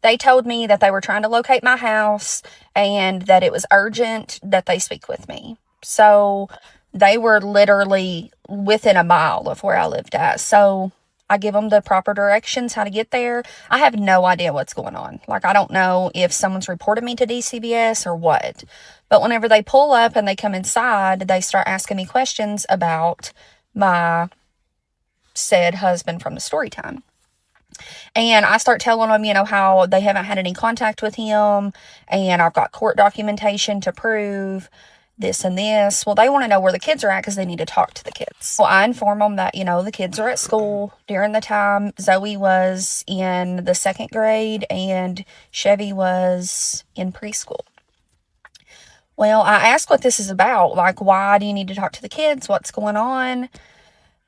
They told me that they were trying to locate my house and that it was urgent that they speak with me. So they were literally within a mile of where I lived at. So I give them the proper directions, how to get there. I have no idea what's going on. I don't know if someone's reported me to DCBS or what. But whenever they pull up and they come inside, they start asking me questions about my said husband from the story time. And I start telling them, how they haven't had any contact with him, and I've got court documentation to prove this and this. Well, they want to know where the kids are at because they need to talk to the kids. Well, I inform them that, the kids are at school during the time. Zoe was in the 2nd grade and Chevy was in preschool. Well, I asked what this is about. Why do you need to talk to the kids? What's going on?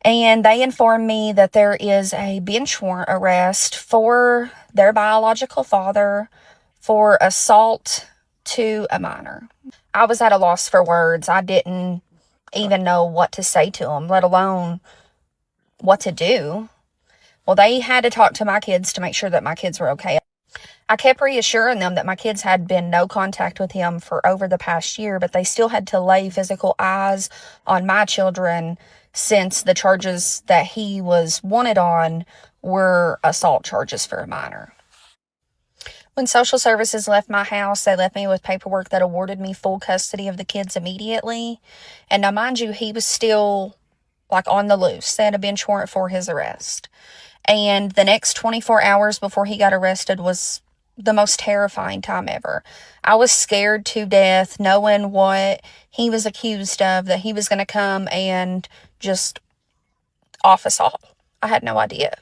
And they informed me that there is a bench warrant arrest for their biological father for assault to a minor. I was at a loss for words. I didn't even know what to say to them, let alone what to do. Well, they had to talk to my kids to make sure that my kids were okay. I kept reassuring them that my kids had been no contact with him for over the past year, but they still had to lay physical eyes on my children since the charges that he was wanted on were assault charges for a minor. When social services left my house, they left me with paperwork that awarded me full custody of the kids immediately. And now, mind you, he was still on the loose. They had a bench warrant for his arrest. And the next 24 hours before he got arrested was the most terrifying time ever. I was scared to death knowing what he was accused of, that he was going to come and just off us all. I had no idea.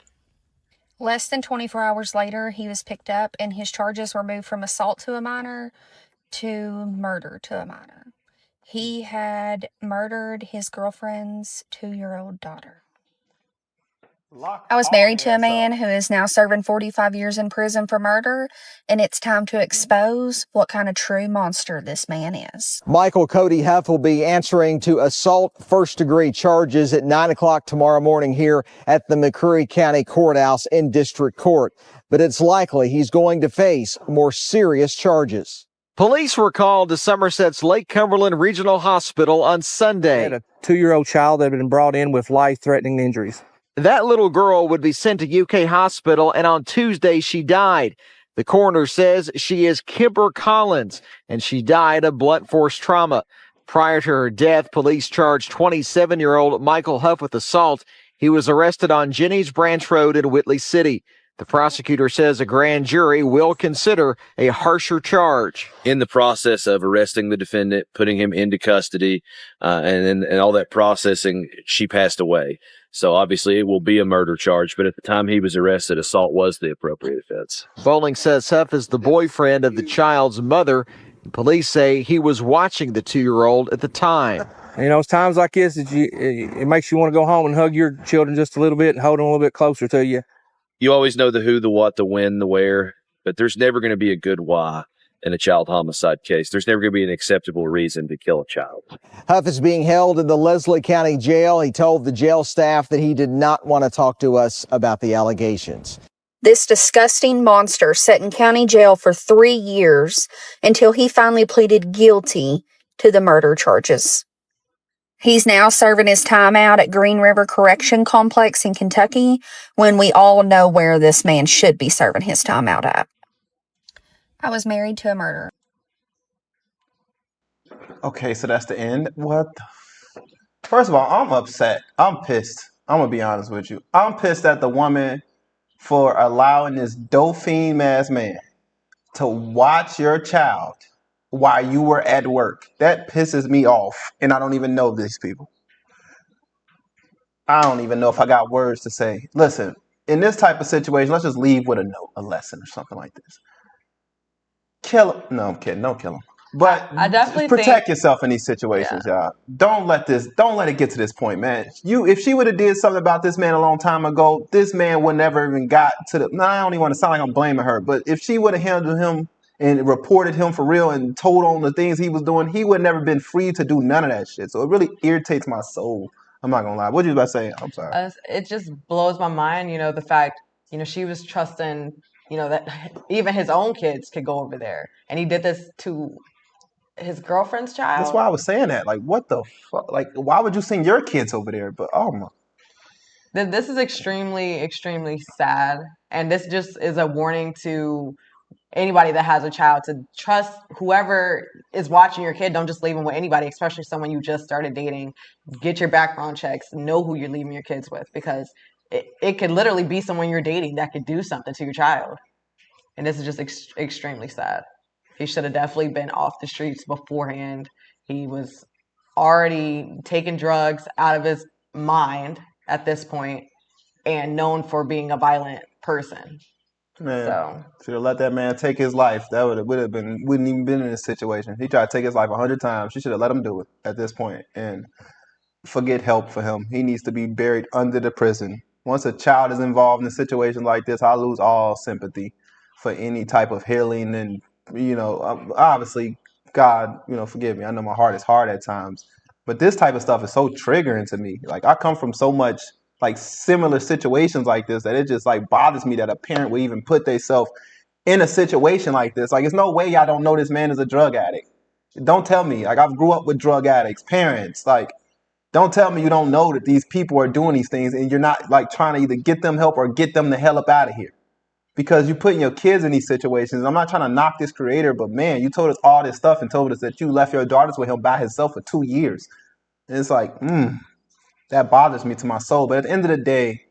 Less than 24 hours later, he was picked up and his charges were moved from assault to a minor to murder to a minor. He had murdered his girlfriend's 2-year-old daughter. I was married to a man who is now serving 45 years in prison for murder, and it's time to expose what kind of true monster this man is. Michael Cody Huff will be answering to assault first-degree charges at 9 o'clock tomorrow morning here at the McCreary County Courthouse in District Court. But it's likely he's going to face more serious charges. Police were called to Somerset's Lake Cumberland Regional Hospital on Sunday. They had a 2-year-old child that had been brought in with life-threatening injuries. That little girl would be sent to UK hospital, and on Tuesday she died. The coroner says she is Kimber Collins, and she died of blunt force trauma. Prior to her death, police charged 27-year-old Michael Huff with assault. He was arrested on Jennings Branch Road in Whitley City. The prosecutor says a grand jury will consider a harsher charge. In the process of arresting the defendant, putting him into custody, and all that processing, she passed away. So obviously it will be a murder charge, but at the time he was arrested, assault was the appropriate offense. Bowling says Huff is the boyfriend of the child's mother. Police say he was watching the 2-year-old at the time. It's times like this that it makes you want to go home and hug your children just a little bit and hold them a little bit closer to you. You always know the who, the what, the when, the where, but there's never going to be a good why. in a child homicide case. There's never going to be an acceptable reason to kill a child. Huff is being held in the Leslie County Jail. He told the jail staff that he did not want to talk to us about the allegations. This disgusting monster sat in county jail for 3 years until he finally pleaded guilty to the murder charges. He's now serving his time out at Green River Correction Complex in Kentucky, when we all know where this man should be serving his time out at. I was married to a murderer. Okay, so that's the end. What? First of all, I'm upset. I'm pissed. I'm gonna be honest with you. I'm pissed at the woman for allowing this dolphin ass man to watch your child while you were at work. That pisses me off, and I don't even know these people. I don't even know if I got words to say. Listen, in this type of situation, let's just leave with a note, a lesson, or something like this. Kill him. No, I'm kidding. Don't kill him. But I definitely protect think, yourself in these situations, y'all. Don't let it get to this point, man. If she would have did something about this man a long time ago, this man would never even got to the. No, I don't even want to sound like I'm blaming her, but if she would have handled him and reported him for real and told on the things he was doing, he would never been free to do none of that shit. So it really irritates my soul. I'm not gonna lie. What you about to say? I'm sorry. it just blows my mind, the fact, she was trusting, that even his own kids could go over there. And he did this to his girlfriend's child. That's why I was saying that. Like, what the fuck? Like, why would you send your kids over there? But oh my. This is extremely, extremely sad. And this just is a warning to anybody that has a child to trust whoever is watching your kid. Don't just leave them with anybody, especially someone you just started dating. Get your background checks. Know who you're leaving your kids with, because it could literally be someone you're dating that could do something to your child. And this is just extremely sad. He should have definitely been off the streets beforehand. He was already taking drugs out of his mind at this point and known for being a violent person. Man, So should have let that man take his life. That wouldn't even been in this situation. He tried to take his life 100 times. She should have let him do it at this point and forget help for him. He needs to be buried under the prison. Once a child is involved in a situation like this, I lose all sympathy for any type of healing. And obviously, God, forgive me. I know my heart is hard at times, but this type of stuff is so triggering to me. Like, I come from so much like similar situations like this that it just like bothers me that a parent would even put themselves in a situation like this. Like, there's no way y'all don't know this man is a drug addict. Don't tell me. Like, I've grew up with drug addicts, parents. Like, don't tell me you don't know that these people are doing these things and you're not like trying to either get them help or get them the hell up out of here. Because you're putting your kids in these situations. I'm not trying to knock this creator, but man, you told us all this stuff and told us that you left your daughters with him by himself for 2 years. And it's like, that bothers me to my soul. But at the end of the day,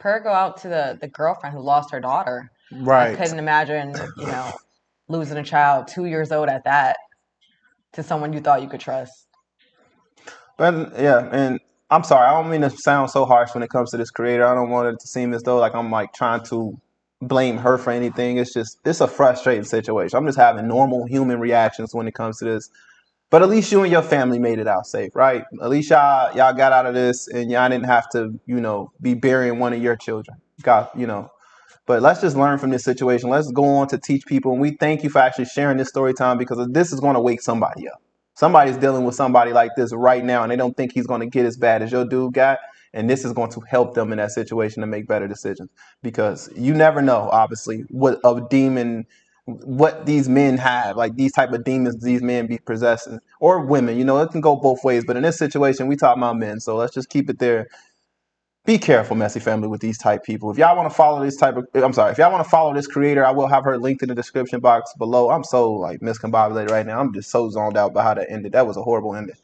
prayer go out to the girlfriend who lost her daughter. right. I couldn't imagine, losing a child 2 years old at that to someone you thought you could trust. But yeah, and I'm sorry, I don't mean to sound so harsh when it comes to this creator. I don't want it to seem as though like I'm like trying to blame her for anything. It's a frustrating situation. I'm just having normal human reactions when it comes to this. But at least you and your family made it out safe, right? At least y'all got out of this and y'all didn't have to, be burying one of your children. But let's just learn from this situation. Let's go on to teach people. And we thank you for actually sharing this story time, because this is going to wake somebody up. Somebody's dealing with somebody like this right now, and they don't think he's going to get as bad as your dude got. And this is going to help them in that situation to make better decisions, because you never know, obviously, what these men have, like these type of demons these men be possessing, or women. It can go both ways. But in this situation, we talk about men. So let's just keep it there. Be careful, Messy family, with these type people. If y'all want to follow if y'all want to follow this creator, I will have her linked in the description box below. I'm so like miscombobulated right now. I'm just so zoned out by how that ended. That was a horrible ending.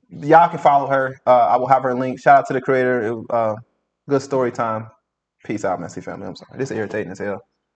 Y'all can follow her. I will have her link. Shout out to the creator. Good story time. Peace out, Messy family. I'm sorry. This is irritating as hell.